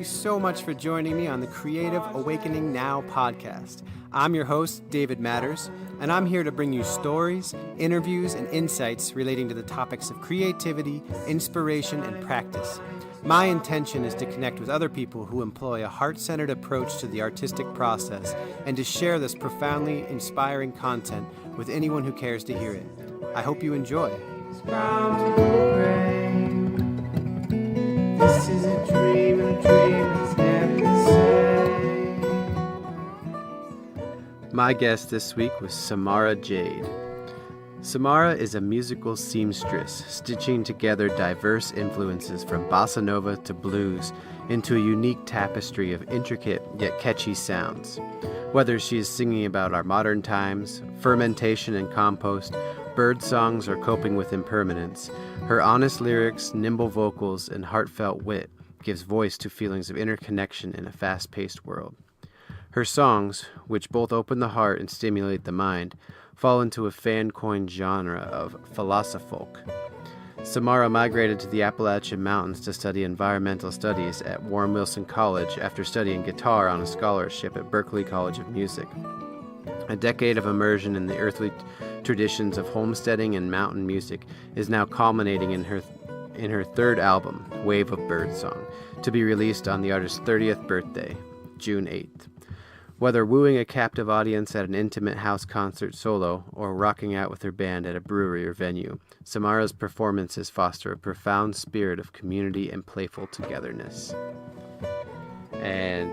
you so much for joining me on the Creative Awakening Now podcast. I'm your host, David Matters, and I'm here to bring you stories, interviews, and insights relating to the topics of creativity, inspiration, and practice. My intention is to connect with other people who employ a heart-centered approach to the artistic process and to share this profoundly inspiring content with anyone who cares to hear it. I hope you enjoy. This is a dream, and a dream is never the same. My guest this week was Samara Jade. Samara is a musical seamstress, stitching together diverse influences from bossa-nova to blues into a unique tapestry of intricate yet catchy sounds. Whether she is singing about our modern times, fermentation and compost, birdsongs, or coping with impermanence, her honest lyrics, nimble vocals, and heartfelt wit gives voice to feelings of interconnection in a fast-paced world. Her songs, which both open the heart and stimulate the mind, fall into a fan-coined genre of Philosopholk. Samara migrated to the Appalachian Mountains to study environmental studies at Warren Wilson College after studying guitar on a scholarship at Berklee College of Music. A decade of immersion in the earthly traditions of homesteading and mountain music is now culminating in her third album, Wave of Birdsong, to be released on the artist's 30th birthday, June 8th. Whether wooing a captive audience at an intimate house concert solo or rocking out with her band at a brewery or venue, Samara's performances foster a profound spirit of community and playful togetherness. And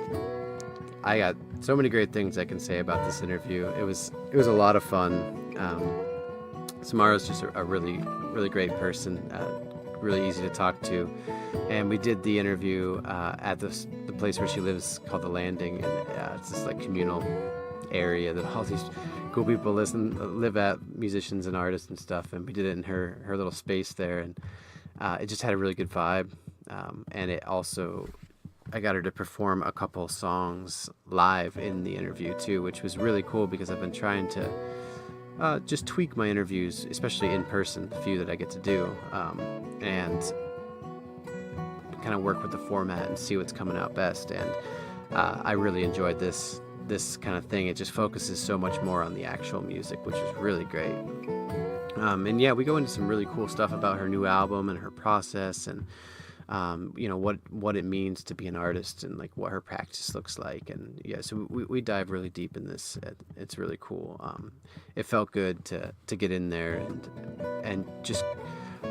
I got so many great things I can say about this interview. It was a lot of fun. Samara's just a really, really great person, really easy to talk to. And we did the interview at the place where she lives called The Landing, and it's this like communal area that all these cool people live at, musicians and artists and stuff. And we did it in her little space there, and it just had a really good vibe. And it also, I got her to perform a couple songs live in the interview too, which was really cool because I've been trying to just tweak my interviews, especially in person, the few that I get to do, and kind of work with the format and see what's coming out best. And I really enjoyed this kind of thing. It just focuses so much more on the actual music, which is really great. And yeah, we go into some really cool stuff about her new album and her process, and what it means to be an artist, and like what her practice looks like. And yeah, so we dive really deep in this. It's really cool. It felt good to get in there and just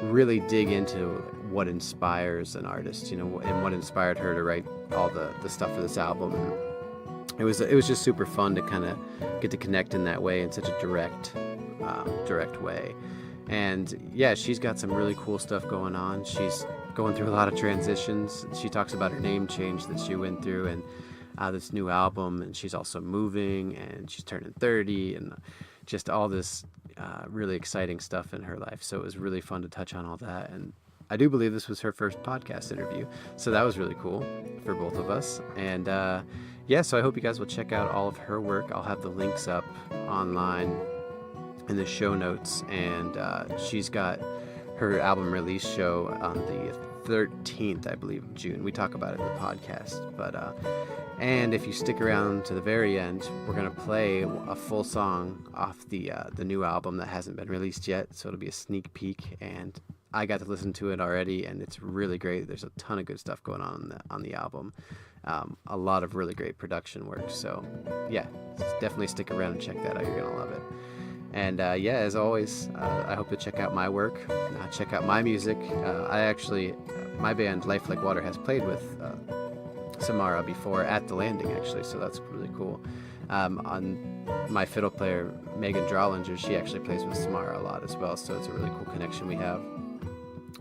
really dig into what inspires an artist, and what inspired her to write all the stuff for this album. And it was just super fun to kind of get to connect in that way, in such a direct way. And yeah, she's got some really cool stuff going on. She's going through a lot of transitions. She talks about her name change that she went through, and this new album, and she's also moving, and she's turning 30, and just all this really exciting stuff in her life. So it was really fun to touch on all that. And I do believe this was her first podcast interview, so that was really cool for both of us. And yeah, so I hope you guys will check out all of her work. I'll have the links up online in the show notes, and she's got her album release show on the 13th, I believe, of June. We talk about it in the podcast, but and if you stick around to the very end, we're gonna play a full song off the new album that hasn't been released yet, so it'll be a sneak peek. And I got to listen to it already, and it's really great. There's a ton of good stuff going on the album. A lot of really great production work. So yeah, definitely stick around and check that out. You're gonna love it. And yeah, as always, I hope you'll check out my work, check out my music. My band Life Like Water has played with Samara before at The Landing, actually, so that's really cool. On my fiddle player, Megan Drawlinger, she actually plays with Samara a lot as well, so it's a really cool connection we have.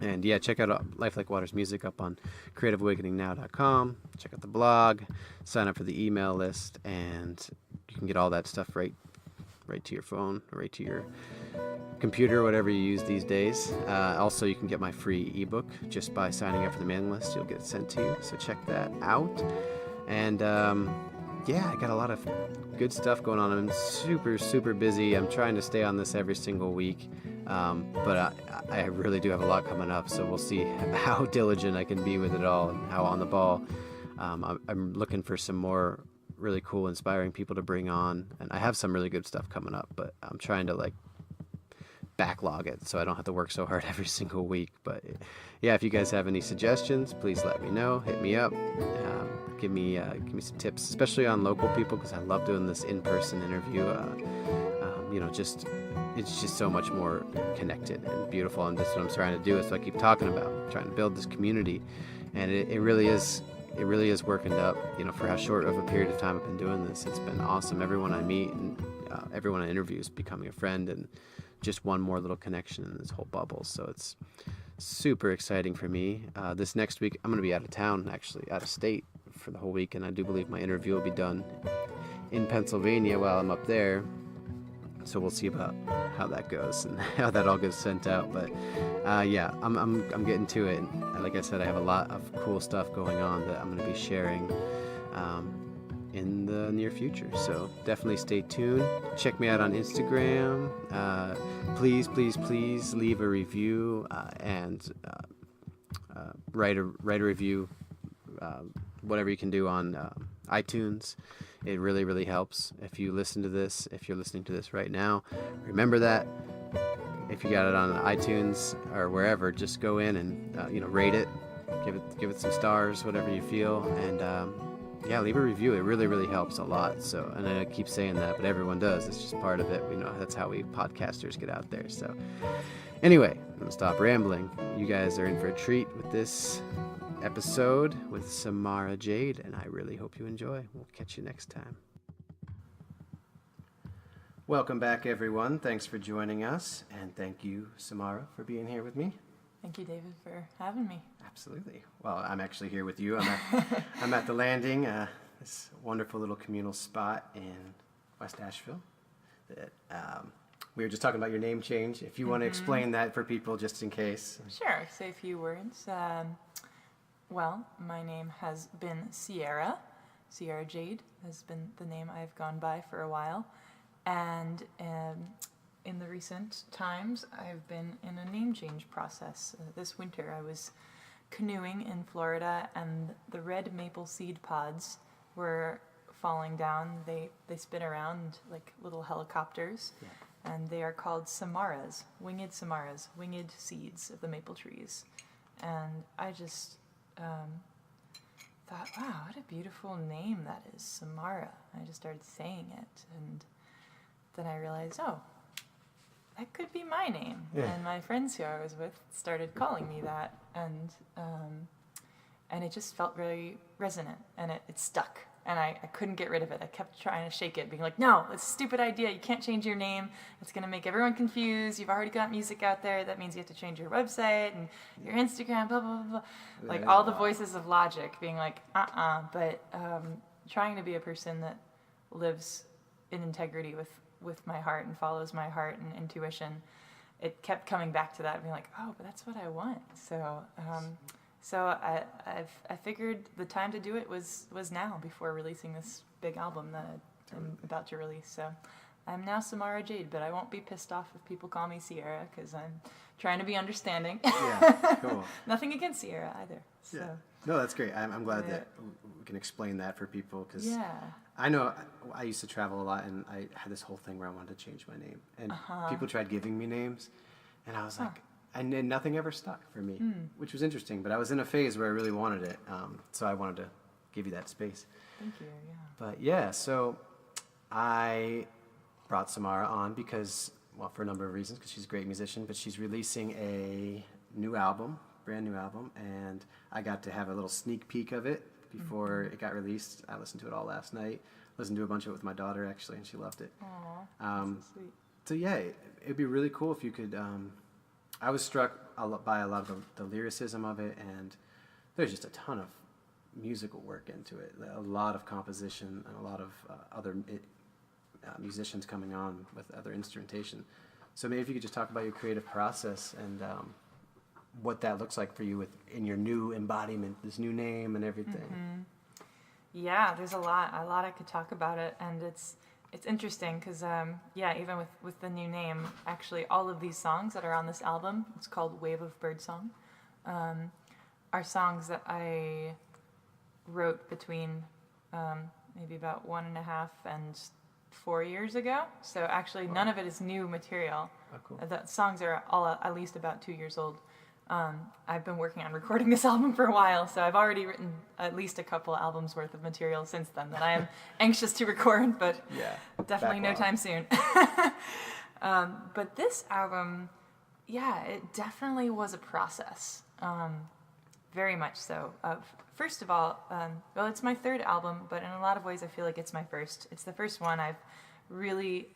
And yeah, check out Life Like Water's music up on creativeawakeningnow.com. Check out the blog, sign up for the email list, and you can get all that stuff right to your phone, right to your computer, whatever you use these days. Also, you can get my free ebook just by signing up for the mailing list. You'll get it sent to you, so check that out. And yeah, I got a lot of good stuff going on. I'm super busy. I'm trying to stay on this every single week, but I really do have a lot coming up, so we'll see how diligent I can be with it all and how on the ball I'm looking for some more really cool, inspiring people to bring on, and I have some really good stuff coming up, but I'm trying to like backlog it so I don't have to work so hard every single week. But yeah, if you guys have any suggestions, please let me know. Hit me up. Give me some tips, especially on local people, because I love doing this in-person interview. It's just so much more connected and beautiful, and that's what I'm trying to do. Is what I keep talking about, trying to build this community, and it really is working up. For how short of a period of time I've been doing this, it's been awesome. Everyone I meet and everyone I interview is becoming a friend, and just one more little connection in this whole bubble. So it's super exciting for me. This next week, I'm going to be out of town, actually, out of state for the whole week, and I do believe my interview will be done in Pennsylvania while I'm up there. So we'll see about how that goes and how that all gets sent out. But yeah, I'm getting to it. And like I said, I have a lot of cool stuff going on that I'm going to be sharing in the near future. So definitely stay tuned. Check me out on Instagram. Please leave a review and write a review. Whatever you can do on iTunes. It really, really helps. If you're listening to this right now, remember that. If you got it on iTunes or wherever, just go in and rate it, give it some stars, whatever you feel, and yeah, leave a review. It really, really helps a lot. So, and I keep saying that, but everyone does. It's just part of it. That's how we podcasters get out there. So, anyway, I'm gonna stop rambling. You guys are in for a treat with this episode with Samara Jade, and I really hope you enjoy. We'll catch you next time. Welcome back, everyone. Thanks for joining us, and thank you, Samara, for being here with me. Thank you, David, for having me. Absolutely. Well, I'm actually here with you. I'm at the Landing, this wonderful little communal spot in West Asheville. We were just talking about your name change. If you want to explain that for people, just in case. Sure. Say a few words. Well, my name has been Sierra. Sierra Jade has been the name I've gone by for a while. And in the recent times, I've been in a name change process. This winter, I was canoeing in Florida, and the red maple seed pods were falling down. They spin around like little helicopters, and they are called samaras, winged seeds of the maple trees. And I just thought, wow, what a beautiful name that is, Samara. I just started saying it, and then I realized, oh, that could be my name. Yeah. And my friends who I was with started calling me that, and it just felt very resonant, and it stuck, and I couldn't get rid of it. I kept trying to shake it, being like, no, it's a stupid idea. You can't change your name. It's going to make everyone confused. You've already got music out there. That means you have to change your website and your Instagram, blah, blah, blah, blah. Like all the voices of logic being like, but trying to be a person that lives in integrity with my heart and follows my heart and intuition. It kept coming back to that, being like, oh, but that's what I want. So I figured the time to do it was now, before releasing this big album that I'm about to release. So I'm now Samara Jade, but I won't be pissed off if people call me Sierra, because I'm trying to be understanding. Yeah, cool. Nothing against Sierra either. So. Yeah. No, that's great. I'm glad that we can explain that for people, because yeah. I know I used to travel a lot, and I had this whole thing where I wanted to change my name. And people tried giving me names, and I was like, and then nothing ever stuck for me, which was interesting. But I was in a phase where I really wanted it, so I wanted to give you that space. Thank you, yeah. But yeah, so I brought Samara on because, well, for a number of reasons, because she's a great musician, but she's releasing a new album, brand new album, and I got to have a little sneak peek of it before it got released. I listened to it all last night. Listened to a bunch of it with my daughter, actually, and she loved it. Aww, that's so sweet. So yeah, it'd be really cool if you could. I was struck by a lot of the lyricism of it, and there's just a ton of musical work into it. A lot of composition and a lot of other musicians coming on with other instrumentation. So maybe if you could just talk about your creative process and what that looks like for you in your new embodiment, this new name and everything. Mm-hmm. Yeah, there's a lot I could talk about it, and it's interesting because even with the new name, actually all of these songs that are on this album, it's called Wave of Birdsong, are songs that I wrote between maybe about 1.5 and 4 years ago. So actually, none of it is new material. Oh, cool. The songs are all at least about 2 years old. I've been working on recording this album for a while, so I've already written at least a couple albums worth of material since then that I am anxious to record, but definitely no time soon. But this album, it definitely was a process, very much so. First of all, well, it's my third album, but in a lot of ways I feel like it's my first. It's the first one I've really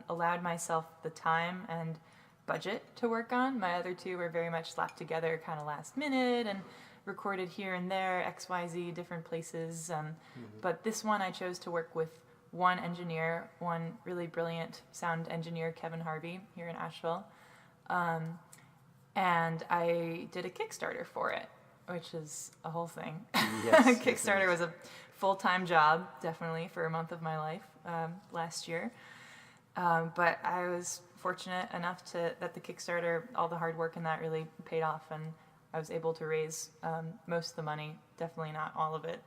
allowed myself the time and budget to work on. My other two were very much slapped together kind of last minute and recorded here and there, XYZ, different places. But this one I chose to work with one engineer, one really brilliant sound engineer, Kevin Harvey, here in Asheville. And I did a Kickstarter for it, which is a whole thing. Yes, Kickstarter was a full-time job, definitely, for a month of my life last year. But I was fortunate enough that the Kickstarter, all the hard work in that really paid off, and I was able to raise most of the money, definitely not all of it,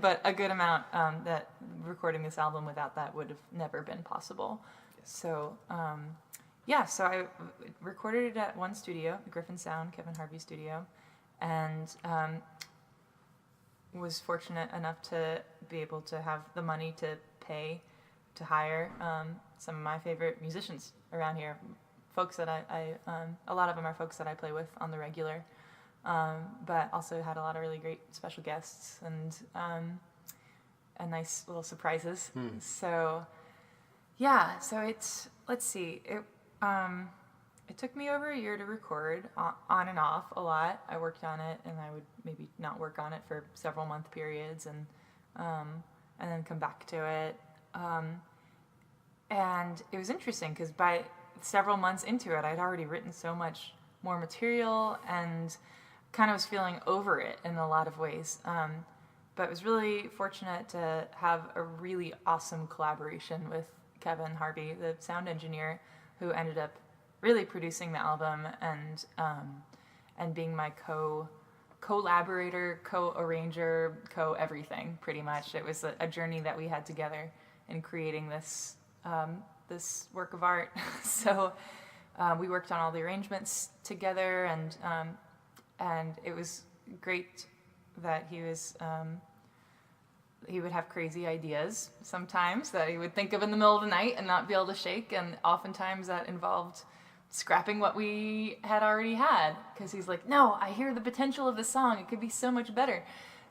but a good amount that recording this album without that would have never been possible. So, so I recorded it at one studio, Griffin Sound, Kevin Harvey studio, and was fortunate enough to be able to have the money to hire some of my favorite musicians around here, folks that I a lot of them are folks that I play with on the regular, but also had a lot of really great special guests and nice little surprises. So it's, let's see, it took me over a year to record, on and off a lot. I worked on it, and I would maybe not work on it for several month periods, and then come back to it. And it was interesting because by several months into it, I'd already written so much more material and kind of was feeling over it in a lot of ways. But was really fortunate to have a really awesome collaboration with Kevin Harvey, the sound engineer, who ended up really producing the album and being my collaborator, co-arranger, co-everything, pretty much. It was a journey that we had together in creating this work of art. So we worked on all the arrangements together, and it was great that he would have crazy ideas sometimes that he would think of in the middle of the night and not be able to shake, and oftentimes that involved scrapping what we had already had, because he's like, no, I hear the potential of this song, it could be so much better.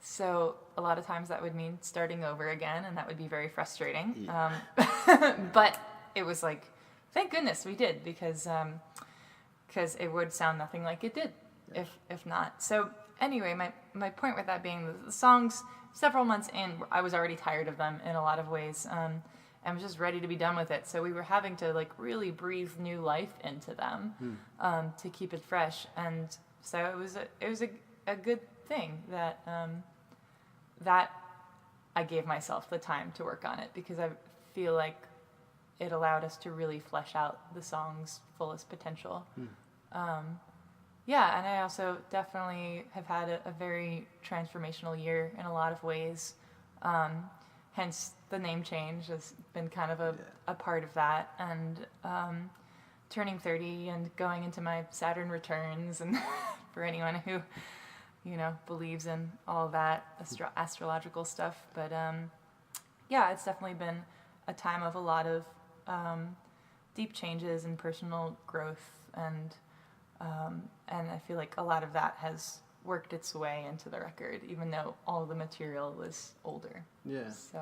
So a lot of times that would mean starting over again, and that would be very frustrating. But it was like, thank goodness we did, because it would sound nothing like it did if not. So anyway, my point with that being the songs, several months in, I was already tired of them in a lot of ways, and was just ready to be done with it. So we were having to like really breathe new life into them to keep it fresh. And so it was a good thing that that I gave myself the time to work on it, because I feel like it allowed us to really flesh out the song's fullest potential. And I also definitely have had a very transformational year in a lot of ways. Hence the name change has been kind of a part of that. And turning 30 and going into my Saturn returns, and for anyone who believes in all that astrological stuff. But it's definitely been a time of a lot of deep changes and personal growth, and I feel like a lot of that has worked its way into the record, even though all of the material was older. Yeah. So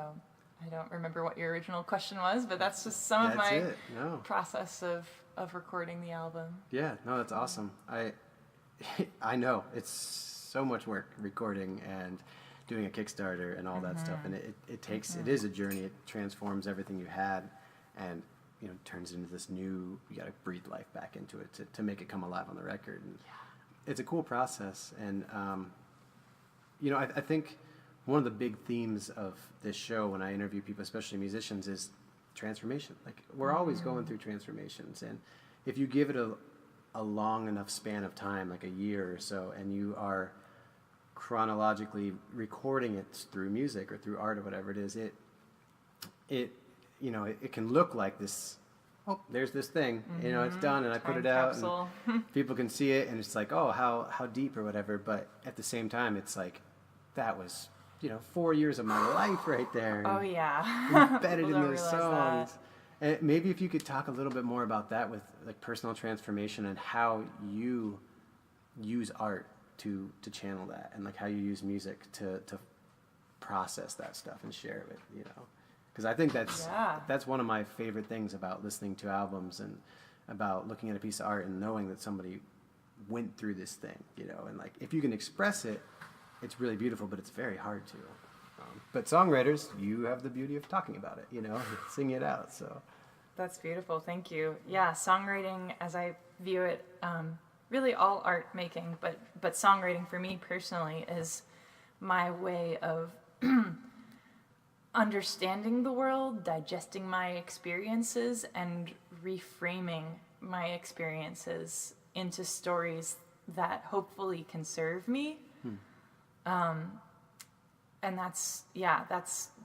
I don't remember what your original question was, but that's just some of my process of recording the album. Yeah, no, that's awesome. I know it's so much work recording and doing a Kickstarter and all that stuff, and it takes it is a journey. It transforms everything you had, and turns into this new, you got to breathe life back into it to make it come alive on the record. And it's a cool process. And I think one of the big themes of this show when I interview people, especially musicians, is transformation. Like, we're always going through transformations, and if you give it a long enough span of time, like a year or so, and you are chronologically recording it through music or through art or whatever it is, it it can look like this. Oh, there's this thing, it's done, and I put it out, and people can see it, and it's like, oh, how deep or whatever. But at the same time, it's like, that was 4 years of my life right there. Oh yeah, embedded in those songs. That. And maybe if you could talk a little bit more about that with like personal transformation and how you use art to channel that, and like how you use music to process that stuff and share it with because I think that's one of my favorite things about listening to albums and about looking at a piece of art and knowing that somebody went through this thing, and like if you can express it, it's really beautiful, but it's very hard to. But songwriters, you have the beauty of talking about it, singing it out. So that's beautiful. Thank you. Yeah, songwriting, as I view it, really all art making, but songwriting for me personally is my way of understanding the world, digesting my experiences, and reframing my experiences into stories that hopefully can serve me. And that's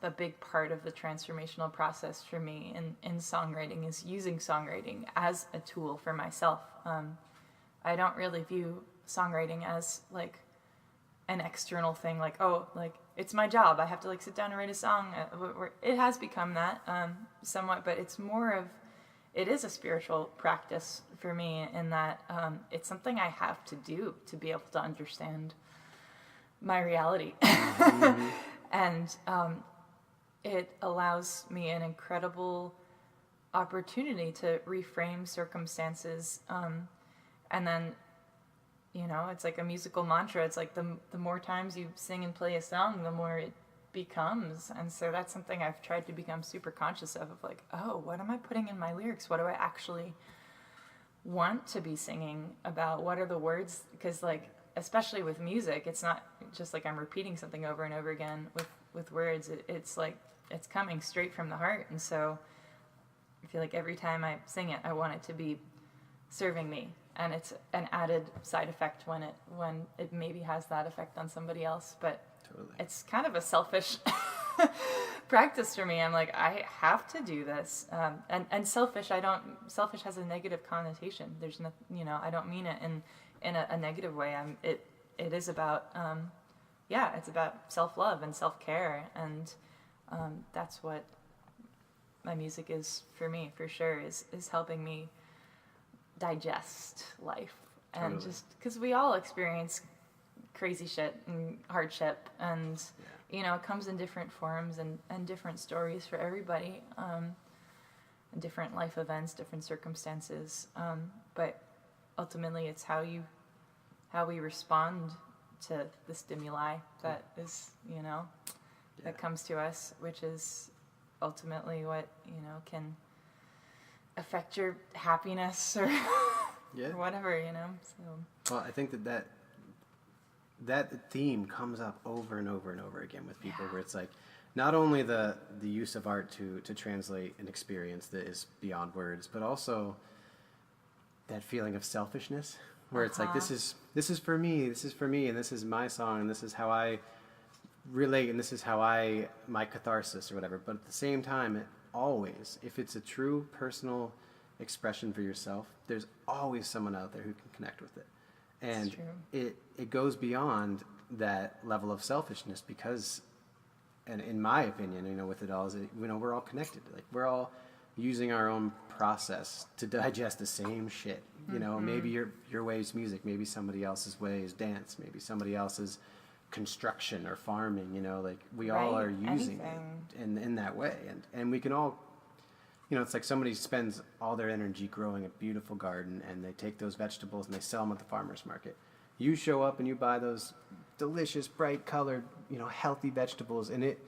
a big part of the transformational process for me in songwriting, is using songwriting as a tool for myself. I don't really view songwriting as like an external thing, like, oh, like it's my job, I have to like sit down and write a song. It has become that somewhat, but it is a spiritual practice for me in that it's something I have to do to be able to understand my reality. And it allows me an incredible opportunity to reframe circumstances, and then it's like a musical mantra. It's like the more times you sing and play a song, the more it becomes. And so that's something I've tried to become super conscious of like, oh, what am I putting in my lyrics? What do I actually want to be singing about? What are the words? Because like, especially with music, it's not just like I'm repeating something over and over again with words. It's like it's coming straight from the heart. And so I feel like every time I sing it, I want it to be serving me. And it's an added side effect when it maybe has that effect on somebody else. But totally. It's kind of a selfish practice for me. I'm like, I have to do this. And selfish has a negative connotation. There's no, I don't mean it in a negative way. It is about it's about self-love and self-care, and that's what my music is for me, for sure, is helping me digest life. And totally. Just because we all experience crazy shit and hardship, and it comes in different forms and different stories for everybody, and different life events, different circumstances, but ultimately it's how we respond to the stimuli that is, that comes to us, which is ultimately what, can affect your happiness or, or whatever, so. Well, I think that theme comes up over and over and over again with people, where it's like, not only the use of art to translate an experience that is beyond words, but also that feeling of selfishness, where it's like, this is for me, and this is my song, and this is how I relate, and this is how my catharsis or whatever. But at the same time, always, if it's a true personal expression for yourself, there's always someone out there who can connect with it. And it goes beyond that level of selfishness, because, and in my opinion, with it all, is we're all connected. Like, we're all using our own process to digest the same shit. Maybe your way is music, maybe somebody else's way is dance, maybe somebody else's construction or farming. Like, we all are using it in that way, and we can all, it's like somebody spends all their energy growing a beautiful garden, and they take those vegetables and they sell them at the farmer's market. You show up and you buy those delicious, bright colored, healthy vegetables, and it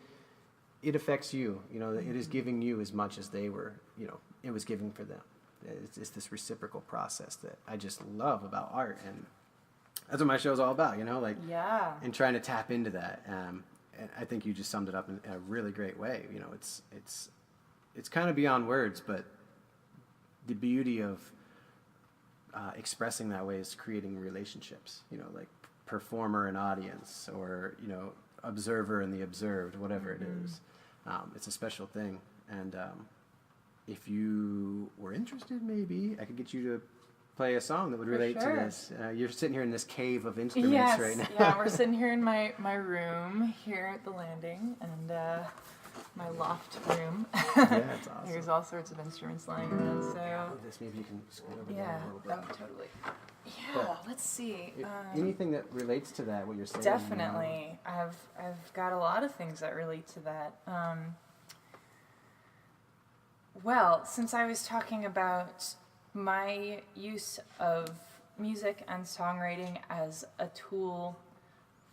affects you. It is giving you as much as they were, it was giving for them. It's this reciprocal process that I just love about art, and that's what my show's all about, and trying to tap into that. And I think you just summed it up in a really great way. It's kind of beyond words, but the beauty of expressing that way is creating relationships, like performer and audience, or observer and the observed, whatever it is. It's a special thing, and if you were interested, maybe I could get you to play a song that would relate to this. You're sitting here in this cave of instruments right now. Yeah, we're sitting here in my room here at the landing, and my loft room. Yeah, it's awesome. There's all sorts of instruments lying around. So this, maybe you can scoot over there a little bit. Oh, totally. Yeah, But let's see. Anything that relates to that, what you're saying? Definitely. I've got a lot of things that relate to that. Well, since I was talking about my use of music and songwriting as a tool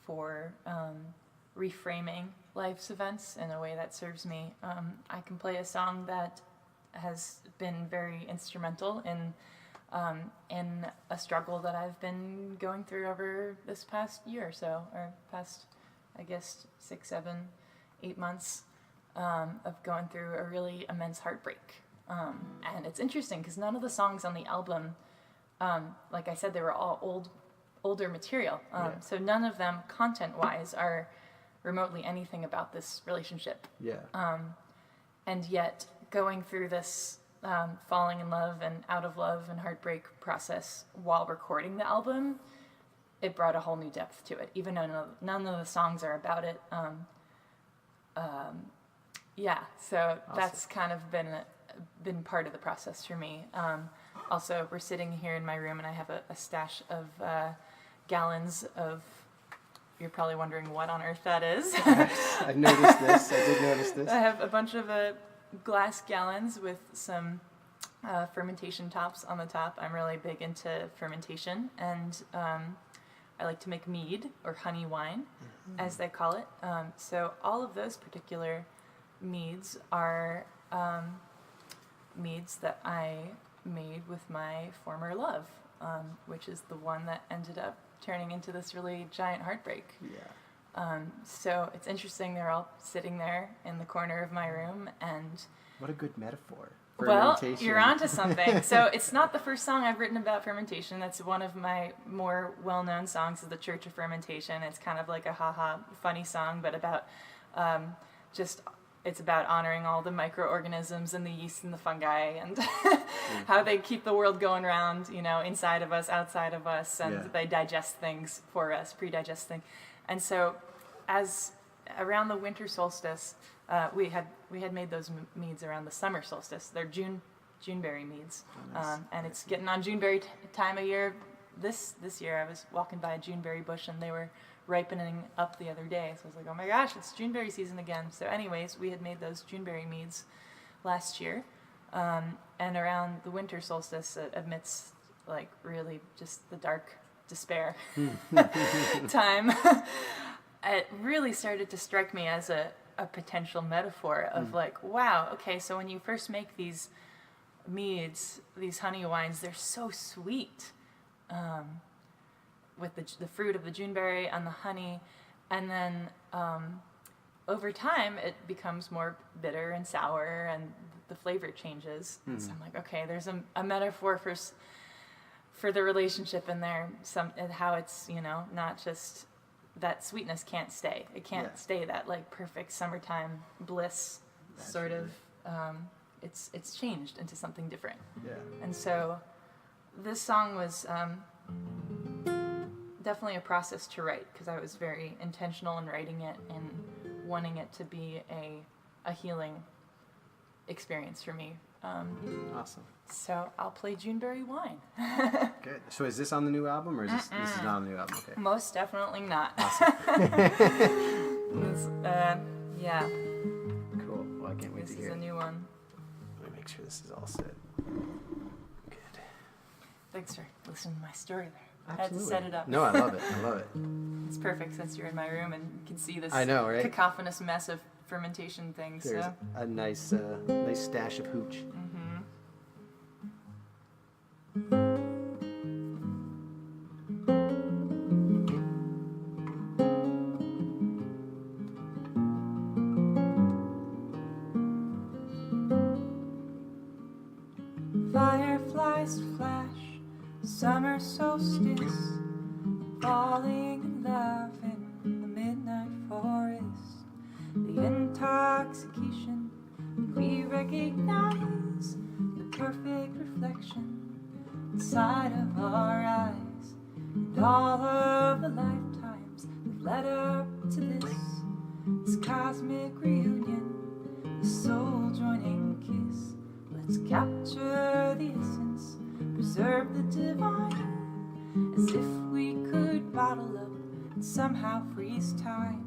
for reframing life's events in a way that serves me, I can play a song that has been very instrumental in a struggle that I've been going through over this past year or so, or past, I guess, 6, 7, 8 months of going through a really immense heartbreak. And it's interesting because none of the songs on the album, like I said, they were all older material. So none of them, content-wise, are remotely anything about this relationship. Yeah. And yet, going through this falling in love and out of love and heartbreak process while recording the album, it brought a whole new depth to it, even though none of the songs are about it. So awesome. That's kind of been part of the process for me. Also, we're sitting here in my room, and I have a stash of gallons of... You're probably wondering what on earth that is. I noticed this. I did notice this. I have a bunch of glass gallons with some fermentation tops on the top. I'm really big into fermentation, and I like to make mead, or honey wine, as they call it. So all of those particular meads are meads that I made with my former love, which is the one that ended up turning into this really giant heartbreak. Yeah. So it's interesting, they're all sitting there in the corner of my room, and... What a good metaphor. Well, you're onto something. So it's not the first song I've written about fermentation. That's one of my more well-known songs, is The Church of Fermentation. It's kind of like a ha-ha funny song, but about it's about honoring all the microorganisms and the yeast and the fungi and how they keep the world going round, inside of us, outside of us, and they digest things for us, pre-digest things. And so as around the winter solstice, we had made those meads around the summer solstice. They're Juneberry meads. Oh, nice. And it's getting on Juneberry time of year. This year I was walking by a Juneberry bush, and they were ripening up the other day. So I was like, oh my gosh, it's Juneberry season again. So anyways, we had made those Juneberry meads last year. And around the winter solstice, amidst like really just the dark despair time, it really started to strike me as a potential metaphor of like, wow, okay, so when you first make these meads, these honey wines, they're so sweet. With the fruit of the Juneberry and the honey, and then over time it becomes more bitter and sour, and the flavor changes. Mm-hmm. So I'm like, okay, there's a metaphor for the relationship in there, and how it's not just that sweetness can't stay. It can't stay that like perfect summertime bliss. That's sort of. It's changed into something different. Yeah. And so this song was. Definitely a process to write, because I was very intentional in writing it and wanting it to be a healing experience for me. Awesome. So I'll play Juneberry Wine. Good. So is this on the new album, or is this is not on the new album? Okay. Most definitely not. Awesome. Yeah. Cool. Well, I can't wait to hear it. This is a new one. Let me make sure this is all set. Good. Thanks for listening to my story there. Absolutely. I had to set it up. No, I love it. I love it. It's perfect since you're in my room and you can see this I know, right? cacophonous mess of fermentation things. There's a nice stash of hooch. Fireflies flash, summer solstice, falling intoxication. We recognize the perfect reflection inside of our eyes, and all of the lifetimes that led up to this cosmic reunion, this soul joining kiss. Let's capture the essence, preserve the divine, as if we could bottle up and somehow freeze time.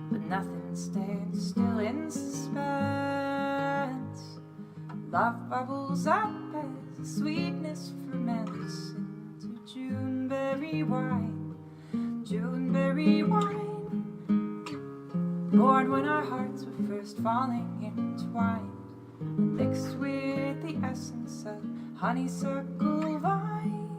But nothing stands still in suspense. Love bubbles up as the sweetness ferments into Juneberry wine. Juneberry wine, born when our hearts were first falling entwined, and mixed with the essence of honeysuckle vine.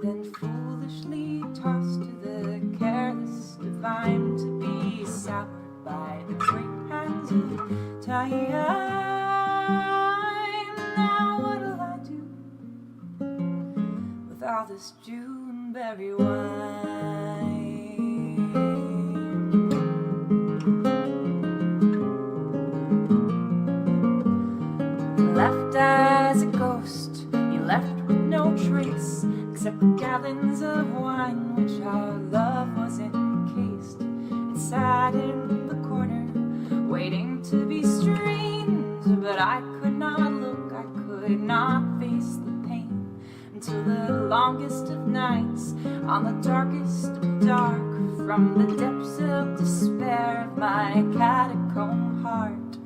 Then foolishly tossed to the careless divine, to be soured by the great hands of time. Now what'll I do with all this Juneberry wine? Left as a ghost, you left with no trace, except the gallons of wine which our love was encased. It sat in the corner, waiting to be strained, but I could not look, I could not face the pain, until the longest of nights, on the darkest of dark, from the depths of despair of my catacomb heart,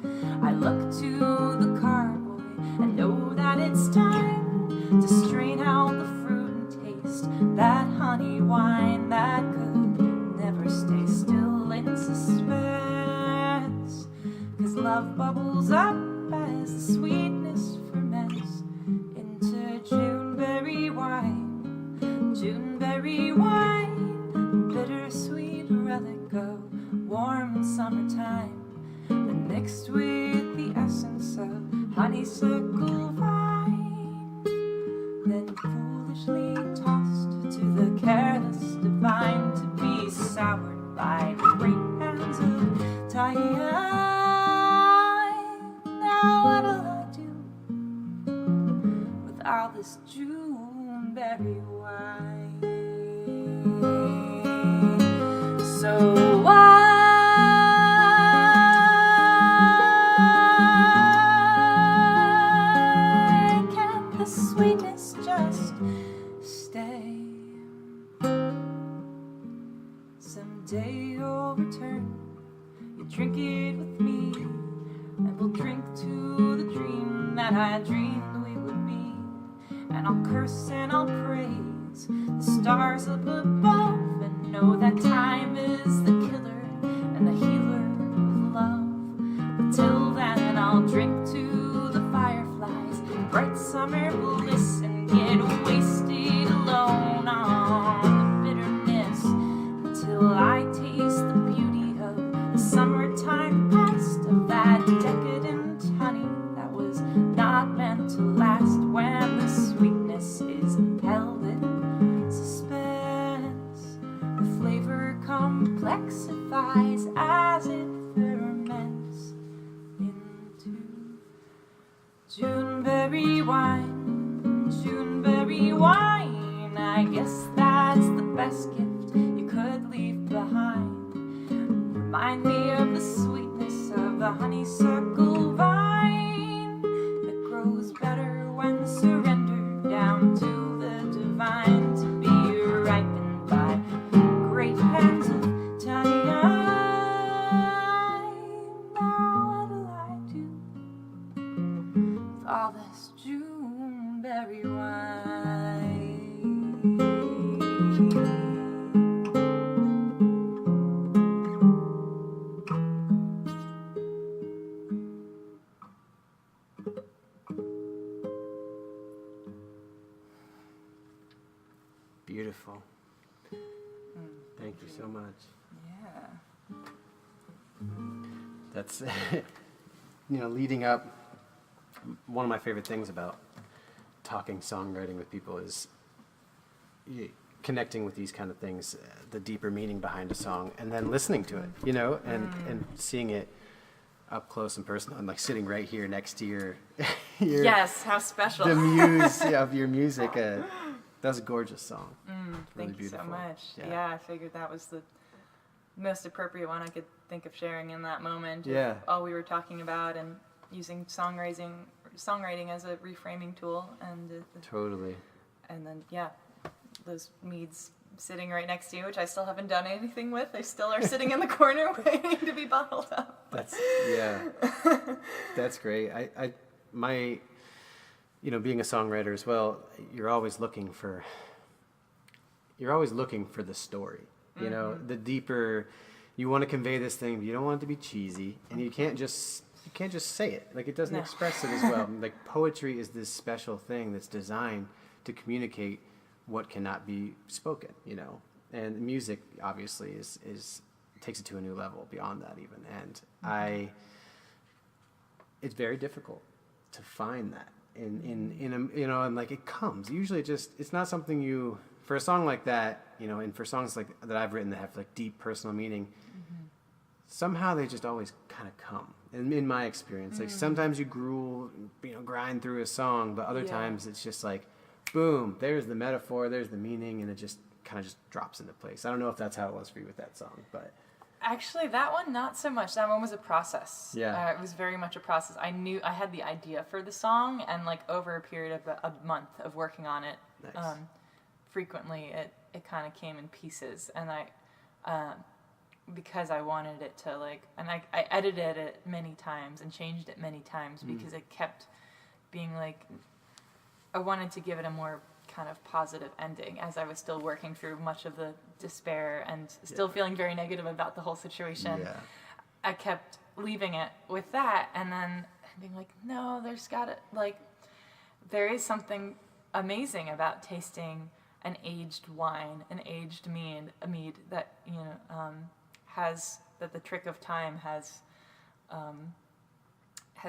I look to the carboy and know that it's time to strain out the fruit and taste that honey wine that could never stay still in suspense. 'Cause love bubbles up as the sweetness ferments into Juneberry wine. Juneberry wine, bittersweet relic of warm summertime, then mixed with the essence of honeysuckle vine, then foolishly tossed to the careless divine, to be soured by the great hands of time. Now what'll I do with all this Juneberry wine? So sweetness just stay. Someday you'll return, you drink it with me, and we'll drink to the dream that I dreamed we would be. And I'll curse and I'll praise the stars up above, and know that time is the killer and the healer of love. But till then I'll drink to the fireflies, bright summer bliss, and get wasted alone on the bitterness, until I taste the beauty of the summertime past, of that decadent honey that was not meant to last, when the sweetness is held in suspense. The flavor complexifies as it ferments into Juneberry wine, Juneberry wine. I guess that's the best gift you could leave behind. Remind me of the sweetness of the honeysuckle vine, that grows better when surrendered down to the divine, to be ripened by great hands of time. Now what'll I do with all this Juneberry wine? Beautiful. Thank you so much. Yeah. That's, leading up, one of my favorite things about talking songwriting with people is connecting with these kind of things, the deeper meaning behind a song, and then listening to it, you know, and seeing it up close and personal, and like sitting right here next to your yes, how special. The muse of your music. That was a gorgeous song. Really thank you beautiful. so much. Yeah, I figured that was the most appropriate one I could think of sharing in that moment. Yeah. All we were talking about, and using songwriting as a reframing tool, and Totally. and then those meads sitting right next to you, which I still haven't done anything with. They still are sitting in the corner waiting to be bottled up. That's great. My being a songwriter as well, you're always looking for the story. You know, the deeper you want to convey this thing, but you don't want it to be cheesy, and you can't just say it. Like, it doesn't express it as well. Like, poetry is this special thing that's designed to communicate what cannot be spoken, you know. And music obviously is takes it to a new level beyond that even. And it's very difficult to find that in a, you know, and like, it comes. Usually it's not something you, for a song like that, you know, and for songs like that I've written that have like deep personal meaning, somehow they just always kind of come. And in my experience, like, sometimes you grind through a song, but other times it's just like, boom, there's the metaphor, there's the meaning, and it just kind of just drops into place. I don't know if that's how it was for you with that song, but... Actually, that one, not so much. That one was a process. Yeah. It was very much a process. I knew I had the idea for the song, and like over a period of a month of working on it, Nice. frequently it kind of came in pieces. And because I wanted it to like, and I edited it many times and changed it many times because it kept being like, I wanted to give it a more kind of positive ending as I was still working through much of the despair and still feeling very negative about the whole situation. Yeah. I kept leaving it with that, and then being like, no, there is something amazing about tasting an aged wine, an aged mead that, you know, that the trick of time has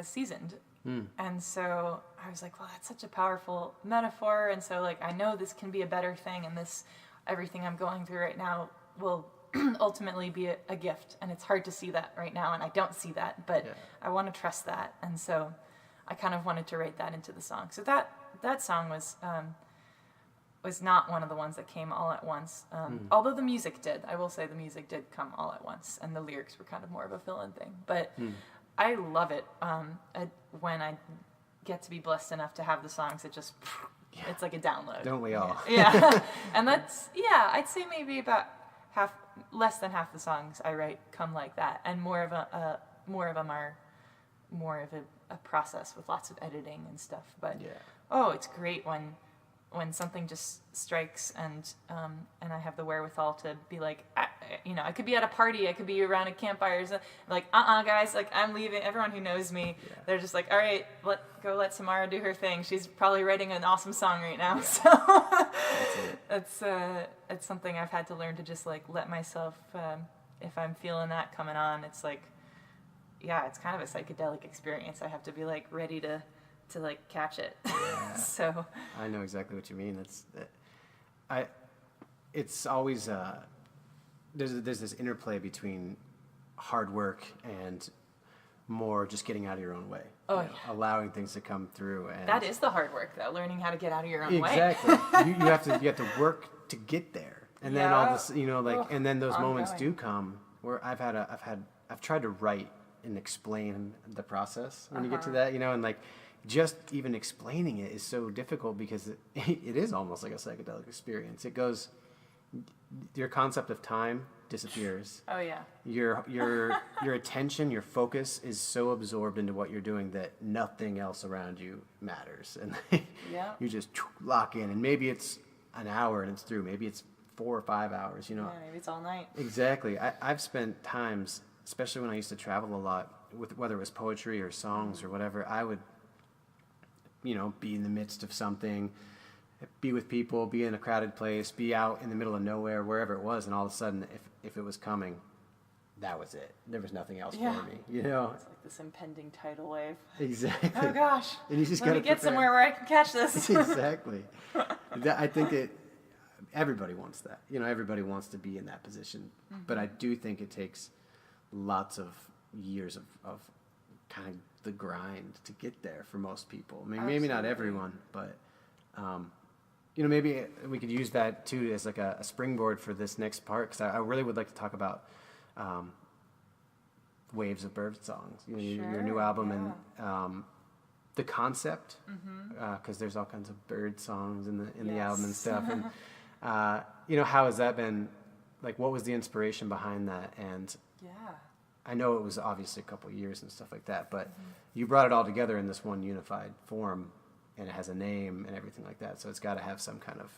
seasoned. And so I was like, well, that's such a powerful metaphor, and so like, I know this can be a better thing, and everything I'm going through right now will ultimately be a gift, and it's hard to see that right now, and I don't see that, but I want to trust that, and so I kind of wanted to write that into the song. So that song was not one of the ones that came all at once, although the music did. I will say the music did come all at once, and the lyrics were kind of more of a fill-in thing, but I love it when I get to be blessed enough to have the songs that just, it's like a download. Don't we all? Yeah. And that's, I'd say maybe about less than half the songs I write come like that, and more of them are more of a process with lots of editing and stuff. But it's great when something just strikes, and I have the wherewithal to be like, I could be at a party, I could be around a campfire, like, guys, like, I'm leaving. Everyone who knows me, they're just like, all right, let Samara do her thing. She's probably writing an awesome song right now. So it's something I've had to learn to just like let myself, if I'm feeling that coming on, it's like, it's kind of a psychedelic experience. I have to be like ready to like catch it. So I know exactly what you mean. It's always there's this interplay between hard work and more just getting out of your own way. Allowing things to come through, and that is the hard work, though, learning how to get out of your own way. Exactly. you have to work to get there, and then all this, you know, like, and then those moments do come where I've tried to write and explain the process when you get to that, you know, and like, just even explaining it is so difficult because it is almost like a psychedelic experience. It goes, your concept of time disappears. Your attention, your focus is so absorbed into what you're doing that nothing else around you matters, and you just lock in. And maybe it's an hour and it's through. Maybe it's 4 or 5 hours. You know, maybe it's all night. Exactly. I've spent times, especially when I used to travel a lot, with whether it was poetry or songs or whatever, I would, you know, be in the midst of something, be with people, be in a crowded place, be out in the middle of nowhere, wherever it was, and all of a sudden, if it was coming, that was it. There was nothing else for me, you know? It's like this impending tidal wave. Exactly. Oh gosh, and you just let me get somewhere where I can catch this. Exactly. I think everybody wants that. Everybody wants to be in that position. But I do think it takes lots of years of kind of the grind to get there for most people. I mean, maybe not everyone, but maybe we could use that too as like a springboard for this next part, because I really would like to talk about Waves of Birdsongs, your new album, and the concept, because there's all kinds of bird songs in the album and stuff, and how has that been? Like, what was the inspiration behind that? And I know it was obviously a couple of years and stuff like that, but you brought it all together in this one unified form, and it has a name and everything like that, so it's got to have some kind of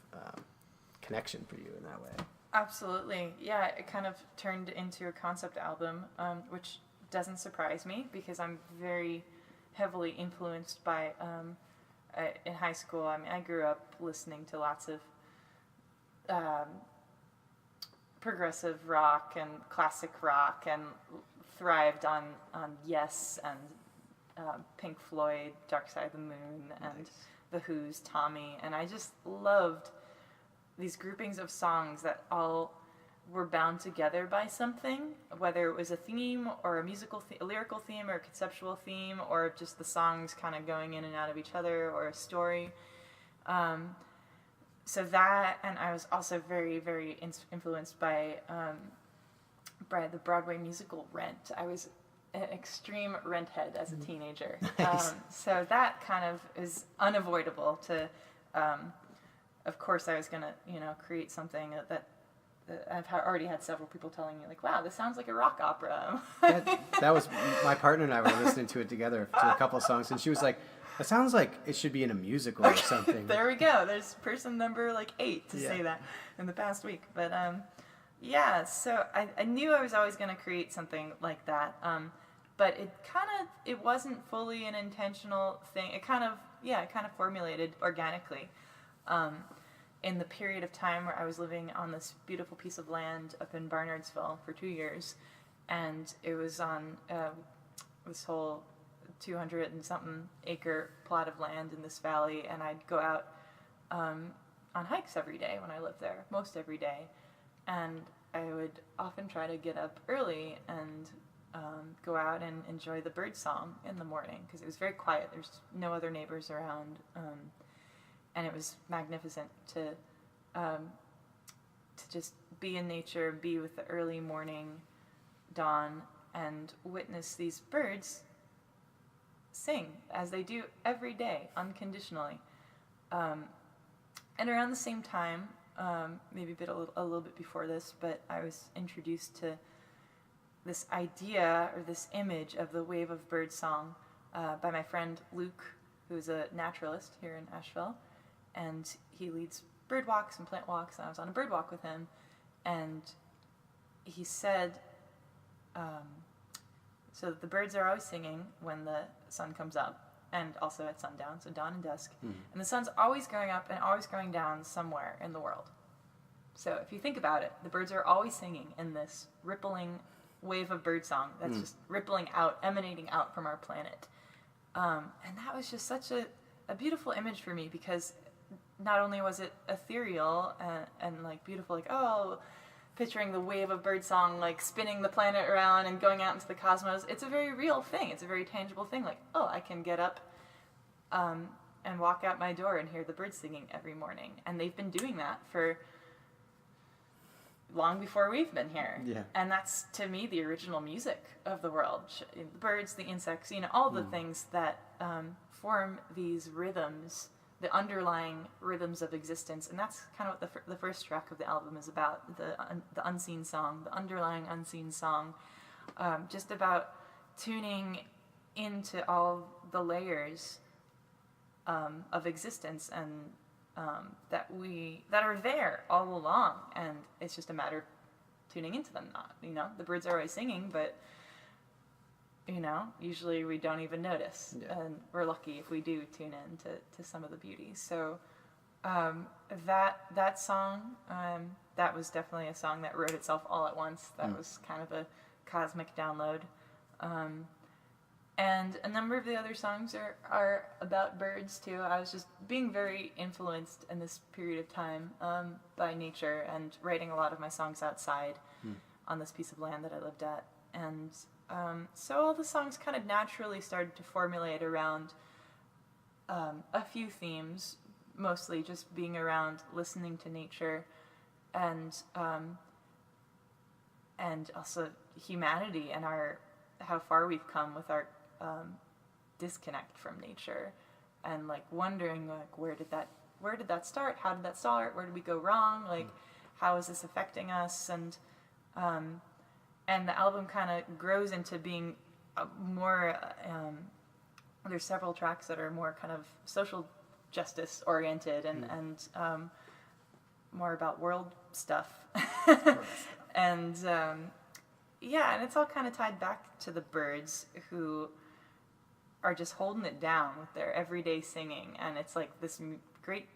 connection for you in that way. Absolutely. Yeah, it kind of turned into a concept album, which doesn't surprise me because I'm very heavily influenced by, in high school, I mean, I grew up listening to lots of progressive rock and classic rock, and thrived on Yes and Pink Floyd, Dark Side of the Moon, and The Who's Tommy, and I just loved these groupings of songs that all were bound together by something, whether it was a theme or a lyrical theme or a conceptual theme, or just the songs kind of going in and out of each other, or a story. So that, and I was also very, very influenced by the Broadway musical Rent. I was an extreme Rent head as a teenager. Nice. So that kind of is unavoidable to, of course I was going to, create something that I've already had several people telling me, like, wow, this sounds like a rock opera. that was, my partner and I were listening to it together, to a couple of songs, and she was like, it sounds like it should be in a musical or something. There we go. There's person number 8 to say that in the past week. But so I knew I was always going to create something like that. But it wasn't fully an intentional thing. It kind of formulated organically. In the period of time where I was living on this beautiful piece of land up in Barnardsville for 2 years, and it was on this whole 200 and something acre plot of land in this valley, and I'd go out on hikes every day when I lived there, most every day, and I would often try to get up early and go out and enjoy the birdsong in the morning, because it was very quiet. There's no other neighbors around, and it was magnificent to just be in nature, be with the early morning dawn, and witness these birds sing as they do every day, unconditionally. And around the same time, maybe a little bit before this, but I was introduced to this idea or this image of the wave of birdsong by my friend Luke, who's a naturalist here in Asheville, and he leads bird walks and plant walks, and I was on a bird walk with him, and he said, so the birds are always singing when the sun comes up, and also at sundown, so dawn and dusk. And the sun's always going up and always going down somewhere in the world. So if you think about it, the birds are always singing in this rippling wave of birdsong that's just rippling out, emanating out from our planet. And that was just such a beautiful image for me, because not only was it ethereal and like beautiful, like, oh, picturing the wave of birdsong like spinning the planet around and going out into the cosmos. It's a very real thing. It's a very tangible thing. Like, oh, I can get up and walk out my door and hear the birds singing every morning. And they've been doing that for long before we've been here. Yeah. And that's, to me, the original music of the world. The birds, the insects, all the things that form these rhythms, the underlying rhythms of existence. And that's kind of what the first track of the album is about, the unseen song, the underlying unseen song, just about tuning into all the layers of existence and that are there all along, and it's just a matter of tuning into them. Not, the birds are always singing, but usually we don't even notice, and we're lucky if we do tune in to some of the beauty. So that song, that was definitely a song that wrote itself all at once. That was kind of a cosmic download. And a number of the other songs are about birds too. I was just being very influenced in this period of time by nature and writing a lot of my songs outside on this piece of land that I lived at. And so all the songs kind of naturally started to formulate around a few themes, mostly just being around listening to nature and also humanity and how far we've come with our disconnect from nature, and like wondering like where did that start? How did that start? Where did we go wrong? Like how is this affecting us? And the album kind of grows into being more. There's several tracks that are more kind of social justice oriented and more about world stuff. And and it's all kind of tied back to the birds who are just holding it down with their everyday singing. And it's like this great,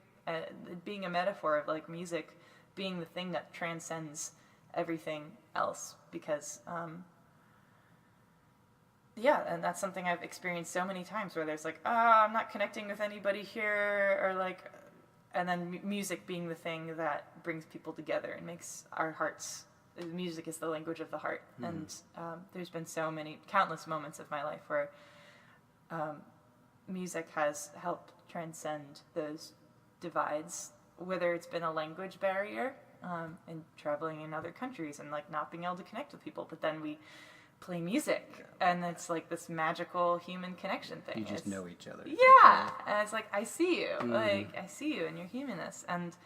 being a metaphor of like music being the thing that transcends everything else. Because, and that's something I've experienced so many times where there's like, I'm not connecting with anybody here, or like, and then music being the thing that brings people together and makes our hearts. Music is the language of the heart, and there's been countless moments of my life where music has helped transcend those divides, whether it's been a language barrier in traveling in other countries and like not being able to connect with people, but then we play music and it's like this magical human connection thing. You just know each other. Yeah, and it's like I see you, like I see you and your humanness. And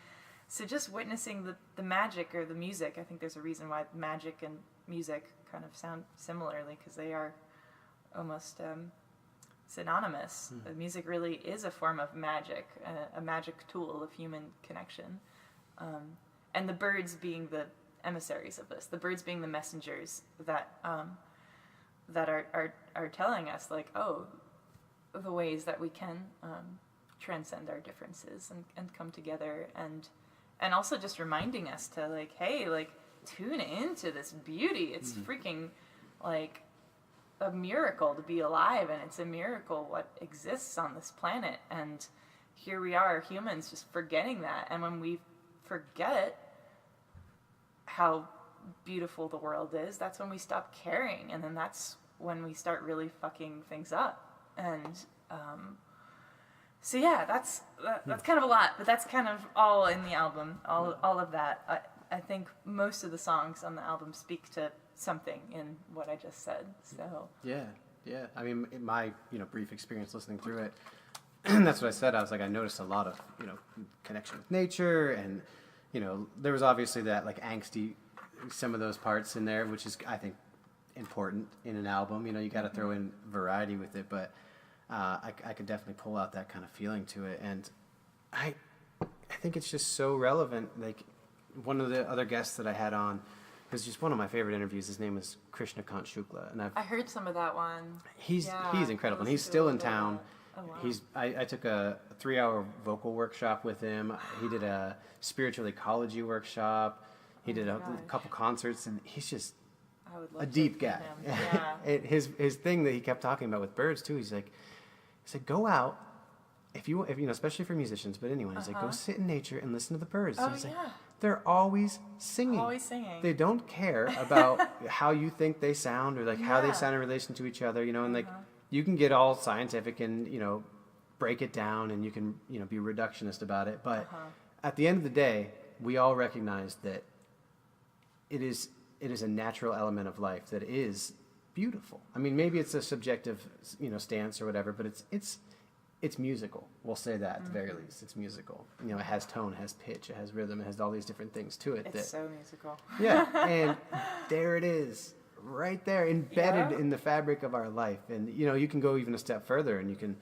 so just witnessing the magic or the music, I think there's a reason why magic and music kind of sound similarly, because they are almost synonymous. The music really is a form of magic, a magic tool of human connection. And the birds being the emissaries of this, the birds being the messengers that are telling us like, the ways that we can transcend our differences and come together, and also just reminding us to like, hey, like tune into this beauty. It's freaking like a miracle to be alive, and it's a miracle what exists on this planet. And here we are, humans, just forgetting that. And when we forget how beautiful the world is, that's when we stop caring, and then that's when we start really fucking things up. And so yeah, that's kind of a lot, but that's kind of all in the album. All of that. I think most of the songs on the album speak to something in what I just said. So yeah. I mean, in my brief experience listening through it, that's what I said. I was like, I noticed a lot of connection with nature, and there was obviously that like angsty, some of those parts in there, which is I think important in an album. You got to throw in variety with it, but I could definitely pull out that kind of feeling to it, and I think it's just so relevant. Like one of the other guests that I had on was just one of my favorite interviews. His name is Krishnakant Shukla, and I heard some of that one. He's incredible, and he's still in town. Oh, wow. I took a 3-hour vocal workshop with him. He did a spiritual ecology workshop. He did a couple concerts, and he's just a deep guy. Yeah. His thing that he kept talking about with birds too. He said, go out if you especially for musicians, but anyone. He's like, go sit in nature and listen to the birds. Oh, he's yeah. like, they're always singing. Always singing. They don't care about how you think they sound or like how they sound in relation to each other. And like you can get all scientific and break it down, and you can be reductionist about it. But at the end of the day, we all recognize that it is a natural element of life that is beautiful. I mean, maybe it's a subjective, stance or whatever, but it's musical. We'll say that at the very least. It's musical. It has tone, it has pitch, it has rhythm, it has all these different things to it. It's so musical. Yeah, and there it is, right there, embedded in the fabric of our life. And you can go even a step further, and you can,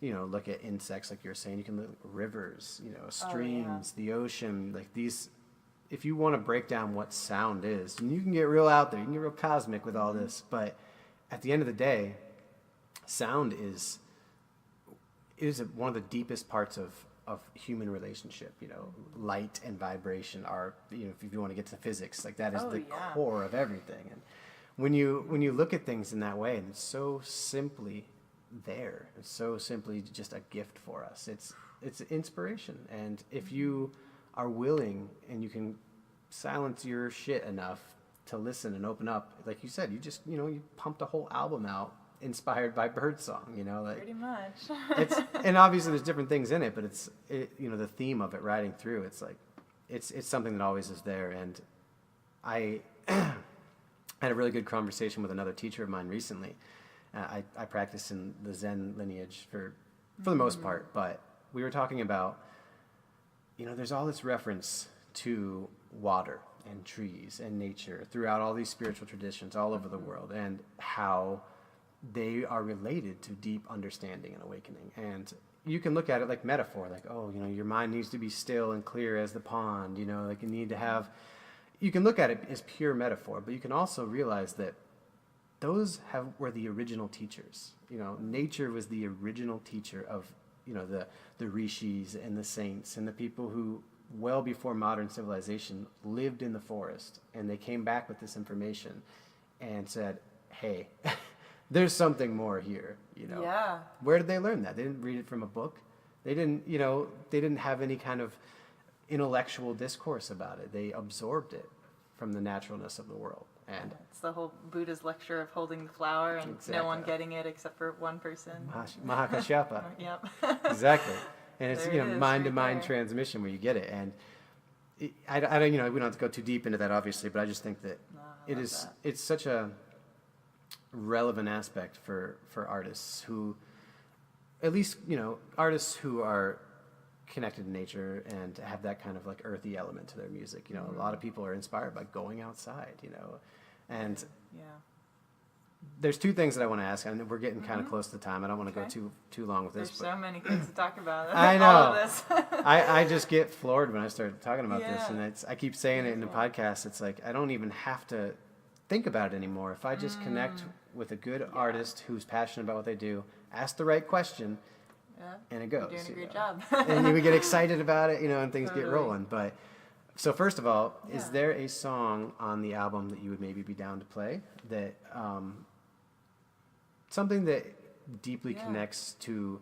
look at insects, like you were saying. You can look at rivers, streams, the ocean, like these. If you want to break down what sound is, and you can get real out there, you can get real cosmic with all this, but at the end of the day, sound is one of the deepest parts of human relationship. Light and vibration are, if you want to get to physics, like that is the core of everything. And when you look at things in that way, and it's so simply there, it's so simply just a gift for us. It's inspiration, and if you are willing and you can silence your shit enough to listen and open up, like you said, you pumped a whole album out inspired by Birdsong, like Pretty much. and obviously there's different things in it, but the theme of it riding through, it's like it's something that always is there. And I had a really good conversation with another teacher of mine recently. I practice in the Zen lineage for the most part, but we were talking about, there's all this reference to water and trees and nature throughout all these spiritual traditions all over the world, and how they are related to deep understanding and awakening. And you can look at it like metaphor, like, your mind needs to be still and clear as the pond, like you can look at it as pure metaphor, but you can also realize that those were the original teachers. Nature was the original teacher of, the rishis and the saints and the people who, well before modern civilization, lived in the forest, and they came back with this information and said, hey, there's something more here, Yeah. Where did they learn that? They didn't read it from a book. They didn't have any kind of intellectual discourse about it. They absorbed it from the naturalness of the world. And it's the whole Buddha's lecture of holding the flower and no one getting it except for one person. Mahakashyapa. Yep. Exactly. And it's mind-to-mind right transmission where you get it. And I don't, we don't have to go too deep into that, obviously, but I just think that it's such a relevant aspect for artists who, at least, artists who are connected to nature and have that kind of like earthy element to their music. A lot of people are inspired by going outside, and there's two things that I want to ask. And we're getting kind of close to time. I don't want to go too long with this. There's so many things to talk about. I know. All of this. I just get floored when I start talking about this, and I keep saying it in the podcast. It's like I don't even have to think about it anymore. If I just connect with a good artist who's passionate about what they do, ask the right question, and it goes. You're doing a great job. And you would get excited about it, and things get rolling. But so first of all, is there a song on the album that you would maybe be down to play that something that deeply connects to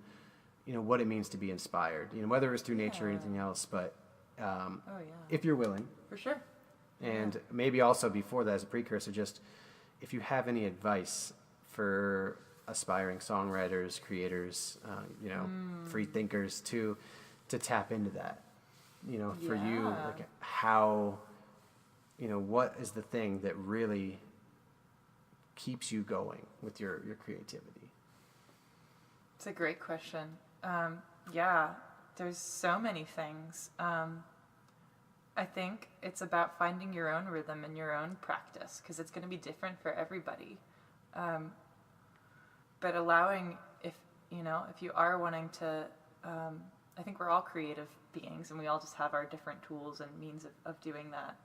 what it means to be inspired, whether it's through nature or anything else, but if you're willing, for sure. And maybe also before that, as a precursor, just if you have any advice for aspiring songwriters, creators, free thinkers to tap into that, for you, like how, what is the thing that really keeps you going with your creativity? It's a great question. There's so many things. I think it's about finding your own rhythm and your own practice, because it's going to be different for everybody. But allowing, if you are wanting to, I think we're all creative beings, and we all just have our different tools and means of doing that.